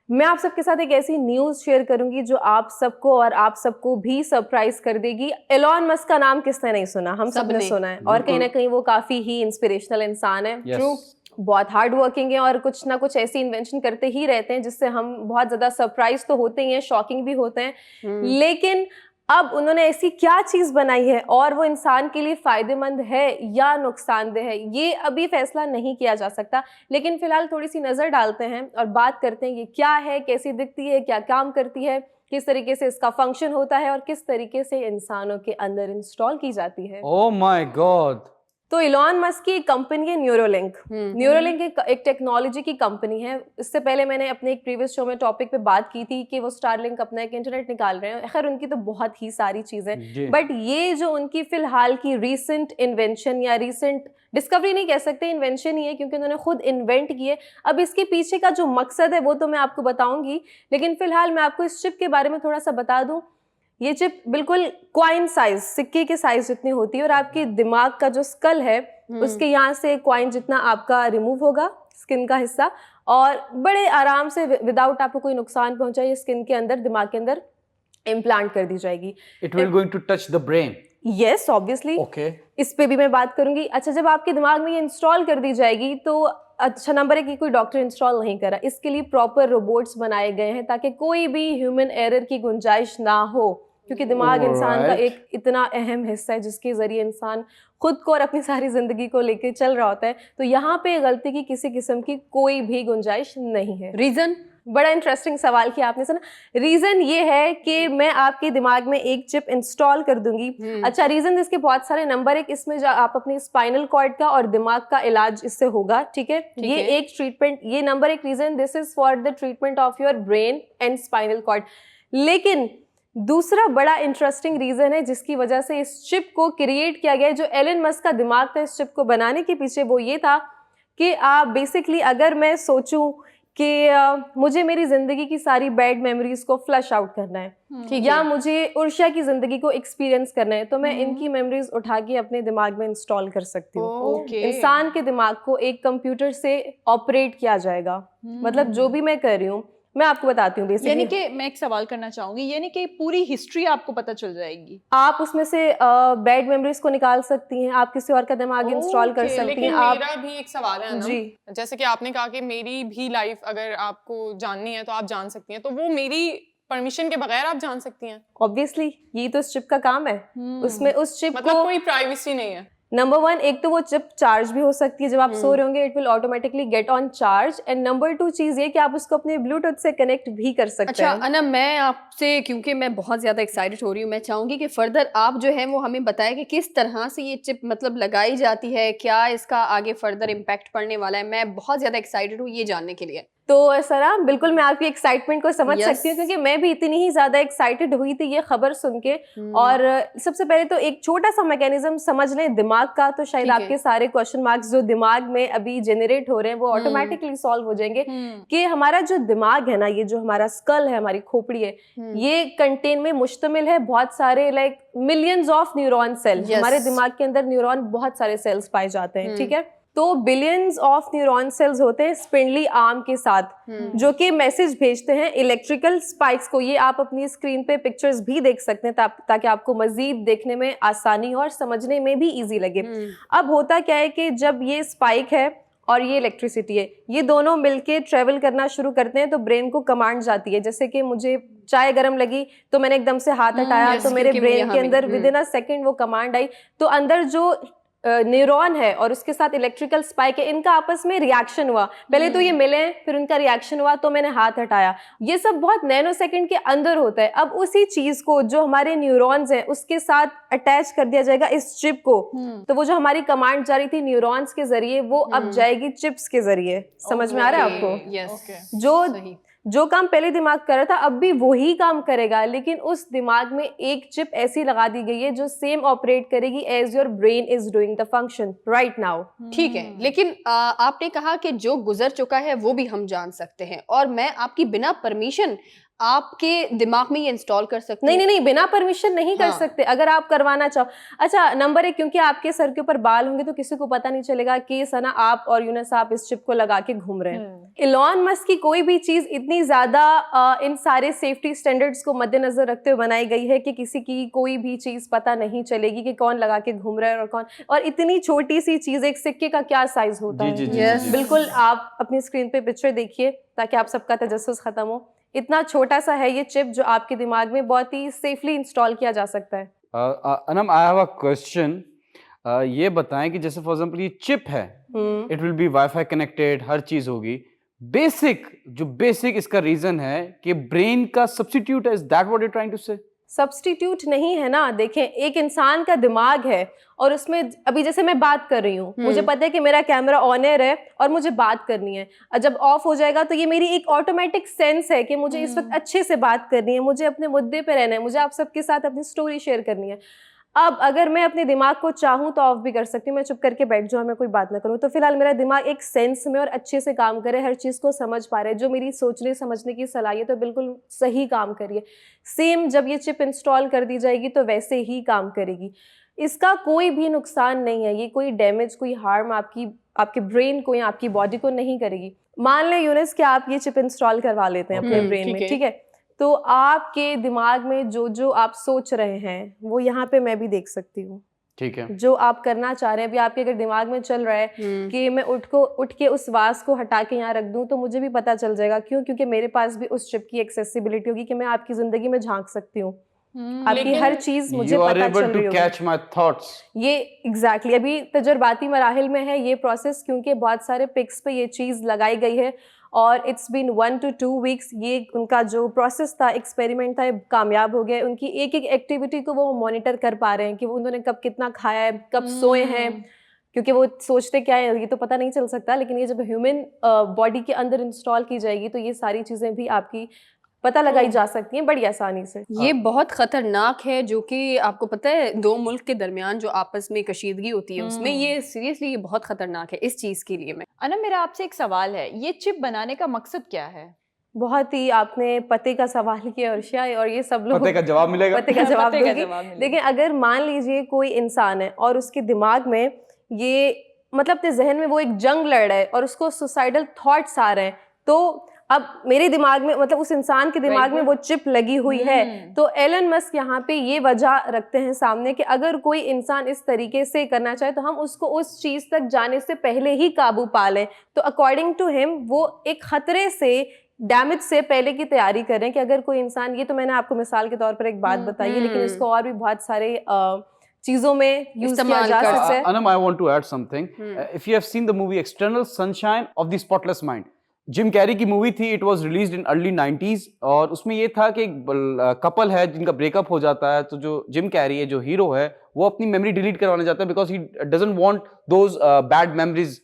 मैं आप सबके साथ एक ऐसी न्यूज़ शेयर करूंगी जो आप सबको और आप सबको भी सरप्राइज कर देगी। एलॉन मस्क का नाम किसने नहीं सुना? हम सब ने सुना है और कहीं ना कहीं वो काफ़ी ही इंस्पिरेशनल इंसान है। ट्रू, बहुत हार्ड वर्किंग है और कुछ ना कुछ ऐसी इन्वेंशन करते ही रहते हैं जिससे हम बहुत ज़्यादा सरप्राइज तो होते ही हैं, शॉकिंग भी होते हैं। लेकिन अब उन्होंने ऐसी क्या चीज़ बनाई है और वो इंसान के लिए फ़ायदेमंद है या नुकसानदेह है, ये अभी फैसला नहीं किया जा सकता। लेकिन फ़िलहाल थोड़ी सी नज़र डालते हैं और बात करते हैं ये क्या है, कैसी दिखती है, क्या काम करती है, किस तरीके से इसका फंक्शन होता है और किस तरीके से इंसानों के अंदर इंस्टॉल की जाती है। Oh my God. तो इलॉन मस्क की कंपनी है न्यूरोलिंक। न्यूरोलिंक एक टेक्नोलॉजी की कंपनी है। इससे पहले मैंने अपने एक प्रीवियस शो में टॉपिक पे बात की थी कि वो स्टारलिंक अपना एक इंटरनेट निकाल रहे हैं। खैर, उनकी तो बहुत ही सारी चीज़ें, बट ये जो उनकी फिलहाल की रीसेंट इन्वेंशन या रीसेंट डिस्कवरी नहीं कह सकते, इन्वेंशन ही है क्योंकि उन्होंने खुद इन्वेंट किए। अब इसके पीछे का जो मकसद है वो तो मैं आपको बताऊंगी, लेकिन फिलहाल मैं आपको इस चिप के बारे में थोड़ा सा बता दूं। ये चिप बिल्कुल कॉइन साइज, सिक्के के साइज जितनी होती है और आपके दिमाग का जो स्कल है उसके यहाँ से कॉइन जितना आपका रिमूव होगा, स्किन का हिस्सा, और बड़े आराम से विदाउट आपको कोई नुकसान पहुंचाए ये स्किन के अंदर, दिमाग के अंदर इम्प्लांट कर दी जाएगी। It will going to touch the brain. Yes, obviously. Okay, इस पे भी मैं बात करूंगी। अच्छा, जब आपके दिमाग में ये इंस्टॉल कर दी जाएगी तो अच्छा, नंबर है कि कोई डॉक्टर इंस्टॉल नहीं करा, इसके लिए प्रॉपर रोबोट्स बनाए गए हैं ताकि कोई भी ह्यूमन एरर की गुंजाइश ना हो, क्योंकि दिमाग इंसान का एक इतना अहम हिस्सा है जिसके जरिए इंसान खुद को और अपनी सारी जिंदगी को लेकर चल रहा होता है। तो यहाँ पे गलती की किसी किस्म की कोई भी गुंजाइश नहीं है। रीजन, बड़ा इंटरेस्टिंग सवाल किया आपने, सुना। रीजन ये है कि मैं आपके दिमाग में एक चिप इंस्टॉल कर दूंगी। अच्छा, रीजन इसके बहुत सारे। नंबर एक, इसमें जो आप अपनी स्पाइनल कॉर्ड का और दिमाग का इलाज इससे होगा, ठीक है, ये एक ट्रीटमेंट, ये नंबर एक reason, this is for the treatment of your brain and spinal cord. लेकिन दूसरा बड़ा इंटरेस्टिंग रीजन है जिसकी वजह से इस चिप को क्रिएट किया गया, जो एलन मस्क का दिमाग था इस चिप को बनाने के पीछे, वो ये था कि आप बेसिकली, अगर मैं सोचूं कि मुझे मेरी जिंदगी की सारी बैड मेमोरीज को फ्लश आउट करना है या मुझे उर्षा की जिंदगी को एक्सपीरियंस करना है, तो मैं इनकी मेमोरीज उठा के अपने दिमाग में इंस्टॉल कर सकती हूँ। इंसान के दिमाग को एक कंप्यूटर से ऑपरेट किया जाएगा। मतलब जो भी मैं कर रही हूँ, मैं आपको बताती हूँ बेसिकली। यानी कि मैं एक सवाल करना चाहूंगी, यानी कि पूरी हिस्ट्री आपको पता चल जाएगी। आप उसमें से बैड मेमोरीज को निकाल सकती हैं, आप किसी और का दिमाग इंस्टॉल कर सकती हैं। आप, मेरा भी एक सवाल है ना जी, जैसे कि आपने कहा कि मेरी भी लाइफ अगर आपको जाननी है तो आप जान सकती हैं, तो वो मेरी परमिशन के बगैर आप जान सकती हैं? ऑब्वियसली, यही तो इस चिप का काम है। उसमें उस चिप मतलब कोई प्राइवेसी नहीं है? नंबर 1, एक तो वो चिप चार्ज भी हो सकती है, जब आप सो रहे होंगे it will automatically get on charge. And number 2 चीज ये कि आप उसको अपने ब्लूटूथ से कनेक्ट भी कर सकते अच्छा हैं। अनम, मैं आपसे, क्योंकि मैं बहुत ज़्यादा एक्साइटेड हो रही हूँ, मैं चाहूँगी कि फर्दर आप जो है वो हमें बताएं कि किस तरह से ये चिप मतलब लगाई जाती है, क्या इसका आगे फर्दर इम्पैक्ट पड़ने वाला है। मैं बहुत ज़्यादा एक्साइटेड हूँ ये जानने के लिए। तो सरा बिल्कुल मैं आपकी एक्साइटमेंट को समझ Yes. सकती हूँ, क्योंकि मैं भी इतनी ही ज्यादा एक्साइटेड हुई थी ये खबर सुन के। और सबसे पहले तो एक छोटा सा मैकेनिज्म समझ लें दिमाग का, तो शायद ठीक है। आपके सारे क्वेश्चन मार्क्स जो दिमाग में अभी जनरेट हो रहे हैं वो ऑटोमेटिकली सॉल्व हो जाएंगे। कि हमारा जो दिमाग है ना, ये जो हमारा स्कल है, हमारी खोपड़ी है, ये कंटेन में मुश्तमिल है बहुत सारे like millions of neuron cell. Yes. हमारे दिमाग के अंदर न्यूरॉन बहुत सारे सेल्स पाए जाते हैं, ठीक है। तो बिलियंस ऑफ न्यूरॉन सेल्स होते हैं स्पिंडली आर्म के साथ, जो कि मैसेज भेजते हैं इलेक्ट्रिकल स्पाइक्स को। ये आप अपनी स्क्रीन पे पिक्चर्स भी देख सकते हैं ताकि आपको मजीद देखने में आसानी हो और समझने में भी इजी लगे। अब होता क्या है कि जब ये स्पाइक है और ये इलेक्ट्रिसिटी है, ये दोनों मिलके ट्रेवल करना शुरू करते हैं, तो ब्रेन को कमांड जाती है। जैसे कि मुझे चाय गर्म लगी तो मैंने एकदम से हाथ हटाया, yes, तो मेरे क्योंकि ब्रेन यहाँ के भी, अंदर विद इन अ सेकेंड वो कमांड आई। तो अंदर जो न्यूरॉन है और उसके साथ इलेक्ट्रिकल स्पाइक है, इनका आपस में रिएक्शन हुआ। पहले तो ये मिले, फिर उनका रिएक्शन हुआ, तो मैंने हाथ हटाया। ये सब बहुत नैनो सेकंड के अंदर होता है। अब उसी चीज को जो हमारे न्यूरॉन्स हैं उसके साथ अटैच कर दिया जाएगा इस चिप को। तो वो जो हमारी कमांड जा रही थी न्यूरॉन्स के जरिए, वो अब जाएगी चिप्स के जरिए। समझ में आ रहा है आपको? यस। जो काम पहले दिमाग कर रहा था अब भी वही काम करेगा, लेकिन उस दिमाग में एक चिप ऐसी लगा दी गई है जो सेम ऑपरेट करेगी as your brain is doing the function right now. ठीक है, लेकिन आपने कहा कि जो गुजर चुका है वो भी हम जान सकते हैं, और मैं आपकी बिना परमिशन आपके दिमाग में ये इंस्टॉल कर सकती हूँ? नहीं, बिना परमिशन नहीं कर सकते अगर आप करवाना चाहो। अच्छा, नंबर 1, क्योंकि आपके सर के ऊपर बाल होंगे तो किसी को पता नहीं चलेगा कि सना आप और यूनस आप इस चिप को लगा के घूम रहे हैं। इलॉन मस्क की कोई भी चीज इतनी ज्यादा इन सारे सेफ्टी स्टैंडर्ड्स को मद्देनजर रखते हुए बनाई गई है कि किसी की कोई भी चीज पता नहीं चलेगी कि कौन लगा के घूम रहा है और कौन। और इतनी छोटी सी चीज, एक सिक्के का क्या साइज होता है। बिल्कुल, आप अपनी स्क्रीन पे पिक्चर देखिए ताकि आप सबका तजस्सुस खत्म हो। इतना छोटा सा है ये चिप जो आपके दिमाग में बहुत ही सेफली इंस्टॉल किया जा सकता है। Anam, I have a question. ये बताएं कि जैसे फॉर एग्जांपल ये चिप है, it will be WiFi connected, हर चीज होगी। बेसिक इसका रीजन है कि ब्रेन का सब्स्टिट्यूट है। Is that what you are trying to say? Substitute नहीं है ना। देखें, एक इंसान का दिमाग है और उसमें अभी जैसे मैं बात कर रही हूँ, मुझे पता है कि मेरा कैमरा ऑन एयर है और मुझे बात करनी है। और जब ऑफ हो जाएगा तो ये मेरी एक ऑटोमेटिक सेंस है कि मुझे इस वक्त अच्छे से बात करनी है, मुझे अपने मुद्दे पे रहना है, मुझे आप सबके साथ अपनी स्टोरी शेयर करनी है। अब अगर मैं अपने दिमाग को चाहूँ तो ऑफ भी कर सकती हूँ, मैं चुप करके बैठ जाऊँ, मैं कोई बात ना करूँ। तो फिलहाल मेरा दिमाग एक सेंस में और अच्छे से काम करे, हर चीज़ को समझ पा रहे, जो मेरी सोचने समझने की सलाहियत है बिल्कुल सही काम करिए। सेम जब ये चिप इंस्टॉल कर दी जाएगी तो वैसे ही काम करेगी। इसका कोई भी नुकसान नहीं है, ये कोई डैमेज, कोई हार्म आपके ब्रेन को या आपकी बॉडी को नहीं करेगी। मान लें यूनिस कि आप ये चिप इंस्टॉल करवा लेते हैं अपने ब्रेन में, ठीक है, तो आपके दिमाग में जो आप सोच रहे हैं वो यहाँ पे मैं भी देख सकती हूँ। ठीक है, जो आप करना चाह रहे हैं, अभी आपके अगर दिमाग में चल रहा है कि मैं उठ के उस वास को हटा के यहाँ रख दूं, तो मुझे भी पता चल जाएगा। क्यों? क्योंकि मेरे पास भी उस चिप की एक्सेसिबिलिटी होगी कि मैं आपकी जिंदगी में झांक सकती हूँ। आपकी हर चीज मुझे पता चल रही होगी। Catch my thoughts. ये एग्जैक्टली अभी तजुर्बाती मराहिल में है ये प्रोसेस, क्योंकि बहुत सारे पिक्स पे ये चीज लगाई गई है और इट्स बीन 1 to 2 weeks। ये उनका जो प्रोसेस था, एक्सपेरिमेंट था, कामयाब हो गया। उनकी एक एक एक्टिविटी को वो मॉनिटर कर पा रहे हैं कि उन्होंने कब कितना खाया है, कब सोए हैं, क्योंकि वो सोचते क्या है ये तो पता नहीं चल सकता, लेकिन ये जब ह्यूमन बॉडी के अंदर इंस्टॉल की जाएगी तो ये सारी चीज़ें भी आपकी पता लगाई जा सकती हैं बड़ी आसानी से। ये बहुत खतरनाक है, जो कि आपको पता है 2 मुल्क के दरमियान जो आपस में कशीदगी होती है उसमें ये सीरियसली ये बहुत खतरनाक है इस चीज़ के लिए। मैं अनम, मेरा आपसे एक सवाल है, ये चिप बनाने का मकसद क्या है? बहुत ही आपने पते का सवाल किया अर्शिया, और ये सब लोग पते का जवाब मिलेगा। पते का जवाब पते का दूंगी। जवाब मिलेगा। लेकिन अगर मान लीजिए कोई इंसान है और उसके दिमाग में ये मतलब अपने जहन में वो एक जंग लड़ रहा है और उसको सुसाइडल थॉट्स आ रहे हैं, तो अब मेरे दिमाग में मतलब उस इंसान के दिमाग में वो चिप लगी हुई है, तो एलन मस्क यहाँ पे ये वजह रखते हैं सामने कि अगर कोई इंसान इस तरीके से करना चाहे तो हम उसको उस चीज तक जाने से पहले ही काबू पा लें। तो अकॉर्डिंग टू हिम वो एक खतरे से, डैमेज से पहले की तैयारी करें कि अगर कोई इंसान, ये तो मैंने आपको मिसाल के तौर पर एक बात बताई है, लेकिन इसको और भी बहुत सारे चीजों में यूज किया जा सकता है। Anam, I want to add something. If you have seen the movie Eternal Sunshine of the Spotless Mind, Jim Carrey की मूवी थी, it was released in early 90s, और उसमें ये था कि एक कपल है जिनका ब्रेकअप हो जाता है, तो जो जिम कैरी है, जो हीरो है, वो अपनी मेमोरी डिलीट करवाना चाहता है because he doesn't want those bad memories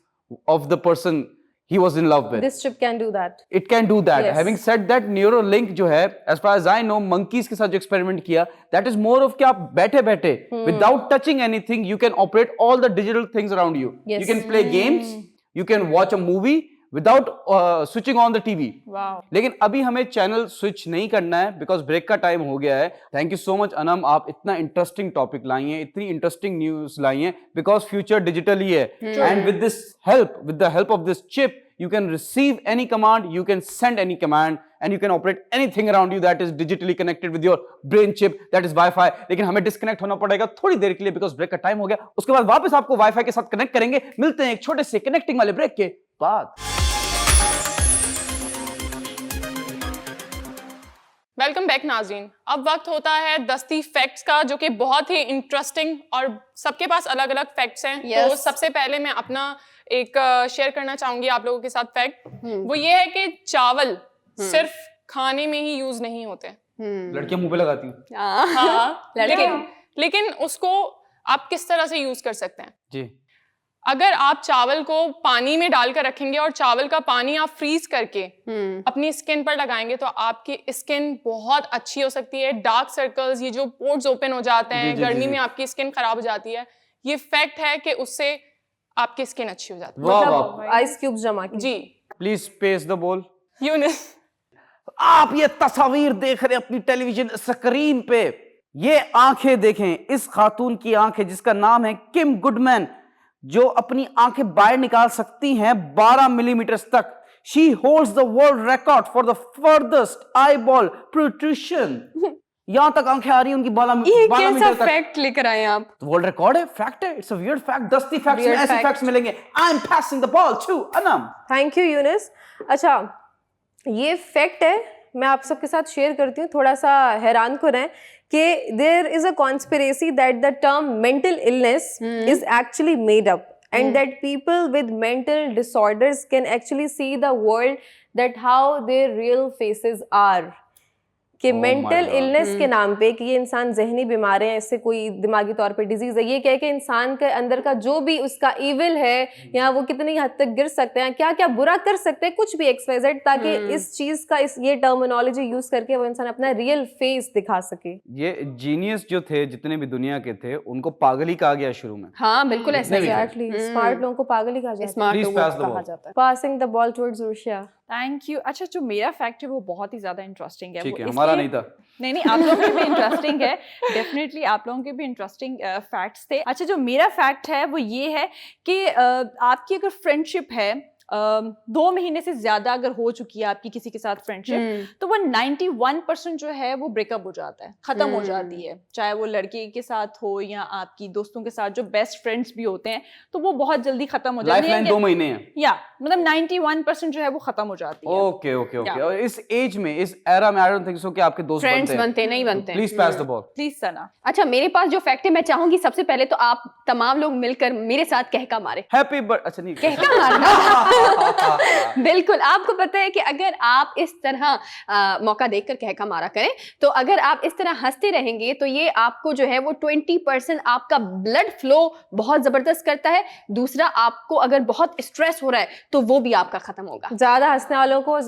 of the person he was in love with. This chip can do that. It can do that. Yes. Having said that, Neuralink जो है, as far as I know, monkeys के साथ जो experiment किया, that is more of कि आप बैठे-बैठे, without touching anything, you can operate all the digital things around you. Yes. You can play games, you can watch a movie without switching on the TV. Wow. लेकिन अभी हमें channel switch नहीं करना है because break का time हो गया है. Thank you so much Anam, आप इतना इंटरेस्टिंग टॉपिक लाई हैं, इतनी इंटरेस्टिंग न्यूज लाई हैं, बिकॉज फ्यूचर डिजिटल ही है. And with this help, with the help of this chip, you can receive any command, you can send any command, and you can operate anything around you that is digitally connected with your brain chip, that is Wi-Fi. लेकिन हमें disconnect होना पड़ेगा थोड़ी देर के लिए because break का time हो गया. उसके बाद वापस आपको वाईफाई के साथ कनेक्ट करेंगे. मिलते हैं एक छोटे से कनेक्टिंग वाले ब्रेक के बाद. वेलकम बैक नाज़रीन. अब वक्त होता है दस्ती फैक्ट्स का, जो कि बहुत ही इंटरेस्टिंग और सबके पास अलग अलग फैक्ट्स हैं. Yes. तो सबसे पहले मैं अपना एक शेयर करना चाहूंगी आप लोगों के साथ फैक्ट. वो ये है कि चावल सिर्फ खाने में ही यूज नहीं होते. लड़कियां मुंह पे लगाती हैं. हाँ, लेकिन उसको आप किस तरह से यूज कर सकते हैं जी. अगर आप चावल को पानी में डालकर रखेंगे और चावल का पानी आप फ्रीज करके अपनी स्किन पर लगाएंगे तो आपकी स्किन बहुत अच्छी हो सकती है. डार्क सर्कल्स, ये जो पोर्स ओपन हो जाते हैं, गर्मी में आपकी स्किन खराब हो जाती है, ये फैक्ट है कि उससे आपकी स्किन अच्छी हो जाती है. मतलब आइस क्यूब्स जमा के. जी. Please pass the ball. Younis, आप ये तस्वीर देख रहे हैं अपनी टेलीविजन स्क्रीन पे. ये आंखें देखें, इस खातून की आंखें जिसका नाम है किम गुडमैन, जो अपनी आंखें बाहर निकाल सकती हैं 12 मिलीमीटर तक. She holds the world record for the farthest eyeball protrusion. यहां तक आंखें आ रही हैं उनकी 12 मीटर तक. फैक्ट लेकर आए आप. वर्ल्ड रिकॉर्ड है, फैक्ट है, इट्स अ वियर्ड फैक्ट. दस्ती फैक्ट्स में ऐसे फैक्ट्स मिलेंगे. I am passing the ball to Anam. Thank you Yunis. अच्छा, ये फैक्ट है, मैं आप सबके साथ शेयर करती हूँ. थोड़ा सा हैरान को रहें कि there is a conspiracy that the term mental illness is actually made up, and that people with mental disorders can actually see the world that how their real faces are. कि mental illness के नाम पे कि ये इंसान जहनी बीमार है, इससे कोई दिमागी तौर पे डिजीज है, ये कह के इंसान के अंदर का जो भी उसका इविल है या वो कितनी हद तक गिर सकते हैं, क्या क्या बुरा कर सकते हैं, कुछ भी XYZ, ताकि इस चीज का ये टर्मिनोलॉजी यूज करके वो इंसान अपना रियल फेस दिखा सके. ये जीनियस जो थे, जितने भी दुनिया के थे, उनको पागल ही कहा गया शुरू में. हाँ बिल्कुल ऐसा ही है. एग्जैक्टली. स्मार्ट लोगों को पागल ही कहा जाता है. स्मार्ट लोगों को कहा जाता है. Passing the ball towards Russia. Thank you. अच्छा, जो मेरा फैक्ट है वो बहुत ही ज्यादा इंटरेस्टिंग है. ठीक है, हमारा नहीं था. नहीं, आप लोगों के भी इंटरेस्टिंग है. डेफिनेटली आप लोगों के भी इंटरेस्टिंग फैक्ट्स थे. अच्छा, जो मेरा फैक्ट है वो ये है कि आपकी अगर फ्रेंडशिप है 2 महीने से ज्यादा अगर हो चुकी है आपकी किसी के साथ फ्रेंडशिप, तो वो 91% जो है वो ब्रेकअप हो जाता है, खत्म हो जाती है. चाहे वो लड़के के साथ हो या आपकी दोस्तों के साथ, जो बेस्ट फ्रेंड्स भी होते हैं, तो वो बहुत जल्दी खत्म हो जाती है. लाइफलाइन 2 महीने है. या मतलब 91% जो है वो खत्म हो जाती है. ओके. और इस एज में, इस एरा में, आई डोंट थिंक सो कि आपके दोस्त बनते नहीं बनते. Please pass the ball. Please Sana. अच्छा, मेरे पास जो फैक्ट है, मैं चाहूंगी सबसे पहले तो आप तमाम लोग मिलकर मेरे साथ कहका मारे. Happy birthday. अच्छा, नहीं कहका मारना. बिल्कुल. आपको पता है कि अगर आप इस तरह मौका देखकर कहका मारा करें, तो अगर आप इस तरह हंसते रहेंगे तो ये आपको जो है वो 20% आपका ब्लड फ्लो बहुत जबरदस्त करता है. दूसरा, आपको अगर बहुत स्ट्रेस हो रहा है तो वो भी आपका खत्म होगा. ज्यादा हंसने वालों को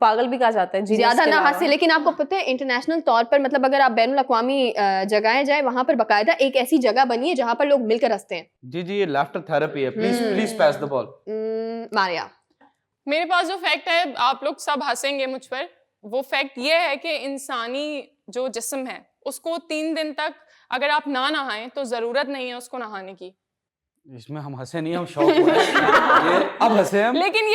पागल भी कहा जाता है. ज्यादा ना हंसे. लेकिन आपको पता है इंटरनेशनल तौर पर, मतलब अगर आप बैनुल अक़वामी जगहें जाए, वहां पर बाकायदा एक ऐसी जगह बनी है जहां पर लोग मिलकर हंसते हैं. जी, ये लाफ्टर थेरेपी है. Please pass the ball. Maria. मेरे पास जो फैक्ट है, आप लोग सब हंसेंगे मुझ पर. वो फैक्ट ये है कि इंसानी जो जिस्म है उसको 3 दिन तक अगर आप ना नहाएं तो जरूरत नहीं है उसको नहाने की. इसमें हम हंसे नहीं, हम शौक हुए. ये अब हंसे हम. लेकिन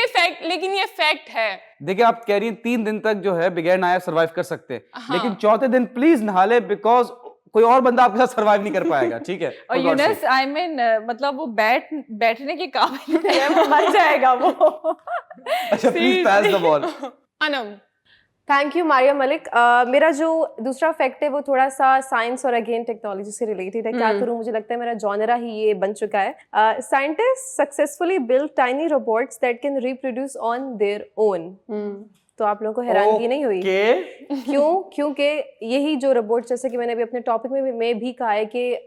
ये फैक्ट है. देखिए, आप कह रही हैं 3 दिन तक जो है बगैर नहाए सर्वाइव कर सकते हैं. हाँ. लेकिन चौथे दिन प्लीज नहा ले, बिकॉज कोई और बंदा आपके साथ सर्वाइव नहीं कर पाएगा. ठीक है. और यूनिस, आई मीन मतलब वो बैठने के काबिल नहीं है, वो मर जाएगा वो. अच्छा, please pass the ball. Anam, thank you Maria Malik. मेरा जो दूसरा फैक्ट है वो थोड़ा सा साइंस और अगेन टेक्नोलॉजी से रिलेटेड है। क्या करूं, मुझे लगता है मेरा जॉनरा ही ये बन चुका है। Scientist successfully build tiny robots that can reproduce on their own. तो आप लोगों को हैरानगी नहीं हुई? क्यों? क्योंकि यही जो रोबोट, जैसे कि मैंने अभी अपने टॉपिक में भी कहा है कि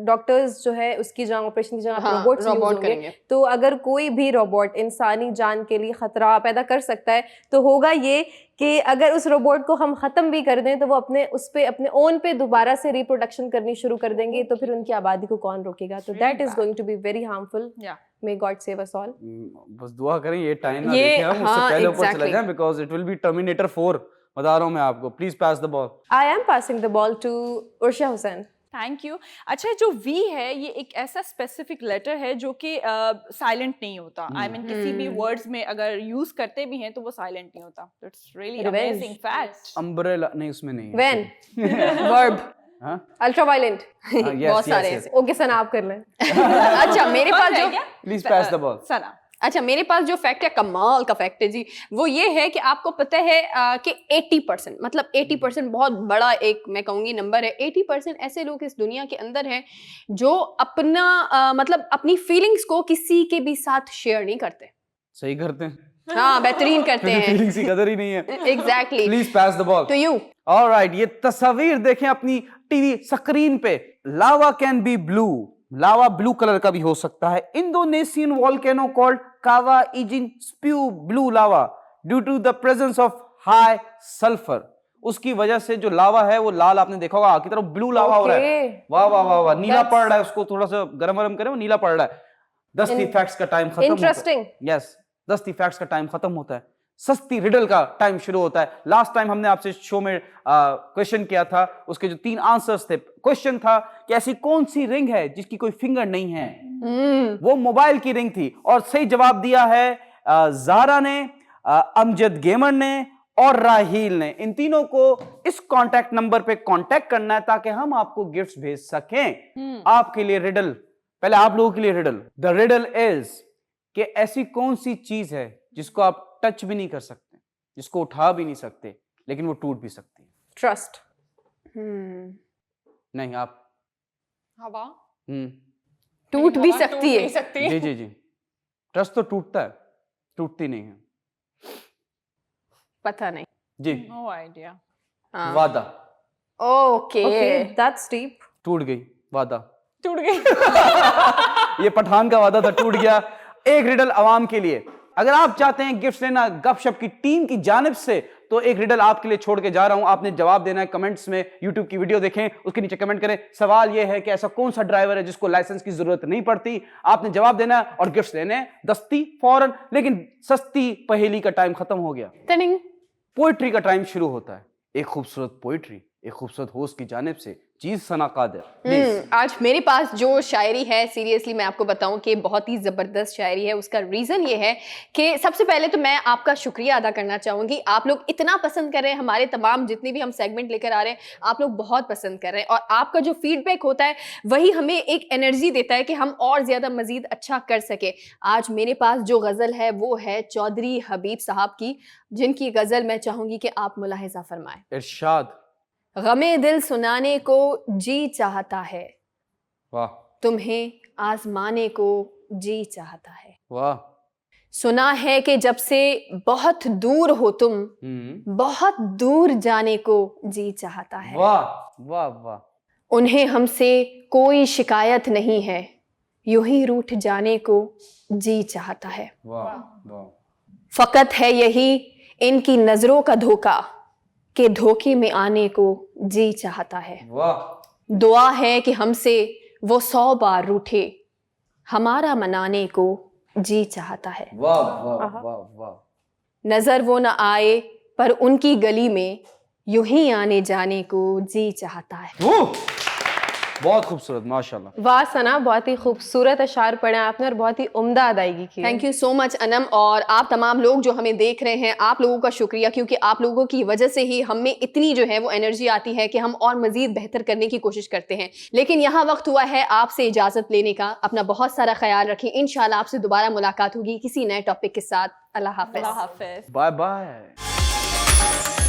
डॉक्टर्स जो है उसकी जगह, ऑपरेशन की जगह रोबोट्स यूज होंगे। तो अगर कोई भी रोबोट इंसानी जान के लिए खतरा पैदा कर सकता है तो होगा ये कि अगर उस रोबोट को हम खत्म भी कर दें तो वो अपने ओन पे दोबारा से रिप्रोडक्शन करनी शुरू कर देंगे, तो फिर उनकी आबादी को कौन रोकेगा? तो that is going to be very harmful. May God save us all. बस दुआ करें ये टाइम ना देखें हम, उससे पहले ऊपर चले जाएं, because it will be Terminator 4, बता रहा हूँ मैं आपको। Please pass the ball. I am passing the ball to Ursha Hussain. Thank you. अच्छा, जो V है ये एक ऐसा स्पेसिफिक लेटर है जो कि साइलेंट नहीं होता। आई मीन किसी भी वर्ड्स में अगर यूज करते भी हैं तो वो साइलेंट नहीं होता। It's really amazing fact. Umbrella नहीं, उसमें नहीं है। When verb अल्ट्रावायलेंट बहुत सारे हैं। ओके सना, आप कर लें। अच्छा, मेरे पास जो प्लीज पास द बॉल। सना, अच्छा, मेरे पास जो फैक्ट है, कमाल का फैक्ट है जी, वो ये है कि आपको पता है कि 80%, मतलब 80% बहुत बड़ा एक मैं कहूँगी नंबर है। 80% ऐसे लोग इस दुनिया के अंदर हैं जो अपना मतलब अपनी फीलिंग्स को किसी के भी साथ शेयर नहीं करते। सही करते हैं। हाँ, बेहतरीन करते हैं। फीलिंग्स की कदर ही नहीं है। Exactly. Please pass the ball to you. Alright, ये तस्वीर देखें अपनी टीवी स्क्रीन पे। Lava can be blue, lava blue colour का भी हो सकता है। Indonesian volcano called Kawah Ijen spew blue lava due to the presence of high sulphur. उसकी वजह से जो लावा है वो लाल, आपने देखा होगा की तरफ ब्लू लावा हो रहा है। वाह वाह वाह वाह, नीला पड़ रहा है, उसको थोड़ा सा गरम गरम करें, वो नीला पड़ रहा है। 10 फैक्ट्स का टाइम खत्म होता है। यस, 10 फैक्ट्स का टाइम खत्म होता है। सस्ती रिडल का टाइम शुरू होता है। लास्ट टाइम हमने आपसे शो में क्वेश्चन किया था, उसके जो 3 आंसर्स थे। क्वेश्चन था कि ऐसी कौन सी रिंग है जिसकी कोई फिंगर नहीं है? वो मोबाइल की रिंग थी। और सही जवाब दिया है ज़ारा ने, अमजद गेमर ने और राहील ने। इन तीनों को इस कांटेक्ट नंबर पे कांटेक्ट करना है ताकि हम आपको गिफ्ट्स भेज सकें। आपके लिए रिडल, पहले आप लोगों के लिए रिडल। द रिडल इज कि ऐसी कौन सी चीज है जिसको आप टच भी नहीं कर सकते, जिसको उठा भी नहीं सकते, लेकिन वो टूट भी सकती है? ट्रस्ट। नहीं, आप? हवा। टूट भी सकती है। जी जी जी, ट्रस्ट तो टूटता है, टूटती नहीं है। पता नहीं जी। No idea. वादा। Okay, that's deep. टूट गई वादा, टूट गई। ये पठान का वादा था, टूट गया। एक रिडल आवाम के लिए। अगर आप चाहते हैं गिफ्ट लेना गपशप की टीम की जानिब से, तो एक रिडल आपके लिए छोड़ के जा रहा हूं। आपने जवाब देना है कमेंट्स में। यूट्यूब की वीडियो देखें, उसके नीचे कमेंट करें। सवाल यह है कि ऐसा कौन सा ड्राइवर है जिसको लाइसेंस की जरूरत नहीं पड़ती? आपने जवाब देना है और गिफ्ट लेने हैं दस्ती फौरन। लेकिन सस्ती पहेली का टाइम खत्म हो गया। पोइट्री का टाइम शुरू होता है। एक खूबसूरत पोइट्री एक खूबसूरत होस्ट की जानिब से। चीज सना कादिर। आज मेरे पास जो शायरी है, सीरियसली मैं आपको बताऊं कि बहुत ही ज़बरदस्त शायरी है। उसका रीज़न ये है कि सबसे पहले तो मैं आपका शुक्रिया अदा करना चाहूँगी। आप लोग इतना पसंद कर रहे हैं, हमारे तमाम जितने भी हम सेगमेंट लेकर आ रहे हैं, आप लोग बहुत पसंद कर रहे हैं। और आपका जो फीडबैक होता है वही हमें एक एनर्जी देता है कि हम और ज़्यादा मज़ीद अच्छा कर सके। आज मेरे पास जो गज़ल है वो है चौधरी हबीब साहब की, जिनकी गज़ल मैं चाहूँगी कि आप मुलाहिज़ा फरमाएं। इरशाद। गमे दिल सुनाने को जी चाहता है, वाह। तुम्हें आजमाने को जी चाहता है। वाह। सुना है कि जब से बहुत दूर हो तुम, बहुत दूर जाने को जी चाहता है। वाह वाह वाह। उन्हें हमसे कोई शिकायत नहीं है, यूं ही रूठ जाने को जी चाहता है। वाह वाह। फकत है यही इनकी नजरों का धोखा के धोखे में आने को जी चाहता है। वाह। दुआ है कि हमसे वो 100 बार रूठे, हमारा मनाने को जी चाहता है। वाह वाह वाह वाह। नजर वो न आए पर उनकी गली में, यूं ही आने जाने को जी चाहता है। बहुत खूबसूरत, माशाल्लाह। वाह सना, बहुत ही खूबसूरत अशार पढ़े आपने और बहुत ही उम्दा अदायगी की। Thank you so much Anam. और आप तमाम लोग जो हमें देख रहे हैं, आप लोगों का शुक्रिया, क्योंकि आप लोगों की वजह से ही हमें इतनी जो है वो एनर्जी आती है कि हम और मजीद बेहतर करने की कोशिश करते हैं। लेकिन यहाँ वक्त हुआ है आपसे इजाज़त लेने का। अपना बहुत सारा ख्याल रखें। इंशाल्लाह आपसे दोबारा मुलाकात होगी किसी नए टॉपिक के साथ। अल्लाह हाफ़िज़। अल्लाह हाफ़िज़। Bye bye.